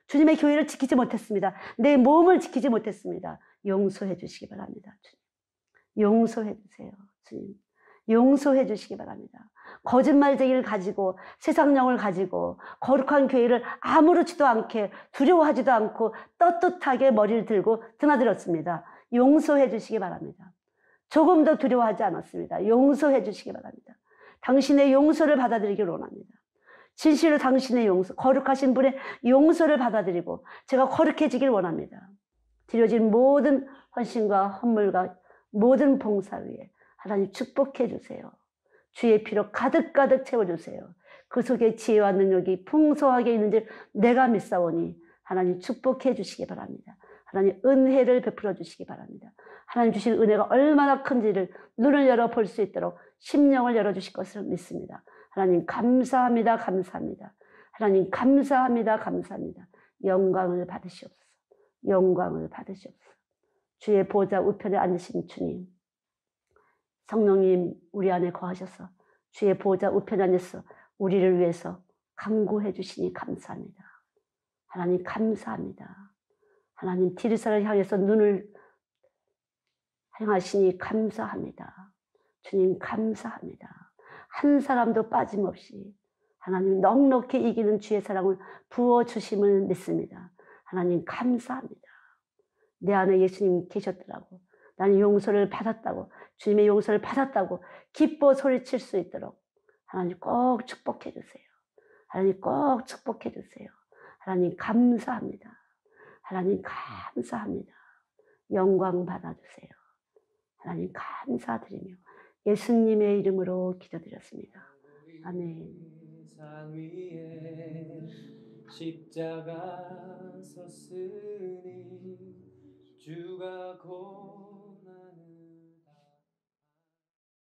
주님의 교회를 지키지 못했습니다. 내 몸을 지키지 못했습니다. 용서해 주시기 바랍니다. 주님. 용서해 주세요. 주님. 용서해 주시기 바랍니다. 거짓말쟁이를 가지고 세상 영을 가지고 거룩한 교회를 아무렇지도 않게 두려워하지도 않고 떳떳하게 머리를 들고 드나들었습니다. 용서해 주시기 바랍니다. 조금 더 두려워하지 않았습니다. 용서해 주시기 바랍니다. 당신의 용서를 받아들이기를 원합니다. 진실로 당신의 용서, 거룩하신 분의 용서를 받아들이고 제가 거룩해지길 원합니다. 드려진 모든 헌신과 헌물과 모든 봉사 위에 하나님 축복해 주세요. 주의 피로 가득가득 채워주세요. 그 속에 지혜와 능력이 풍성하게 있는지 내가 믿사오니 하나님 축복해 주시기 바랍니다. 하나님 은혜를 베풀어 주시기 바랍니다. 하나님 주신 은혜가 얼마나 큰지를 눈을 열어 볼 수 있도록 심령을 열어주실 것을 믿습니다. 하나님 감사합니다. 감사합니다. 하나님 감사합니다. 감사합니다. 영광을 받으시옵소서. 영광을 받으시옵소서. 주의 보좌 우편에 앉으신 주님, 성령님 우리 안에 거하셔서 주의 보좌 우편에 앉아서 우리를 위해서 간구해 주시니 감사합니다. 하나님 감사합니다. 하나님 디르사를 향해서 눈을 향하시니 감사합니다. 주님 감사합니다. 한 사람도 빠짐없이 하나님 넉넉히 이기는 주의 사랑을 부어주심을 믿습니다. 하나님 감사합니다. 내 안에 예수님 계셨더라고. 나는 용서를 받았다고, 주님의 용서를 받았다고 기뻐 소리칠 수 있도록 하나님 꼭 축복해 주세요. 하나님 꼭 축복해 주세요. 하나님 감사합니다. 하나님 감사합니다. 영광 받아주세요. 하나님 감사드리며 예수님의 이름으로 기도드렸습니다. 아멘. 산 위에 십자가 섰으니 주가 곧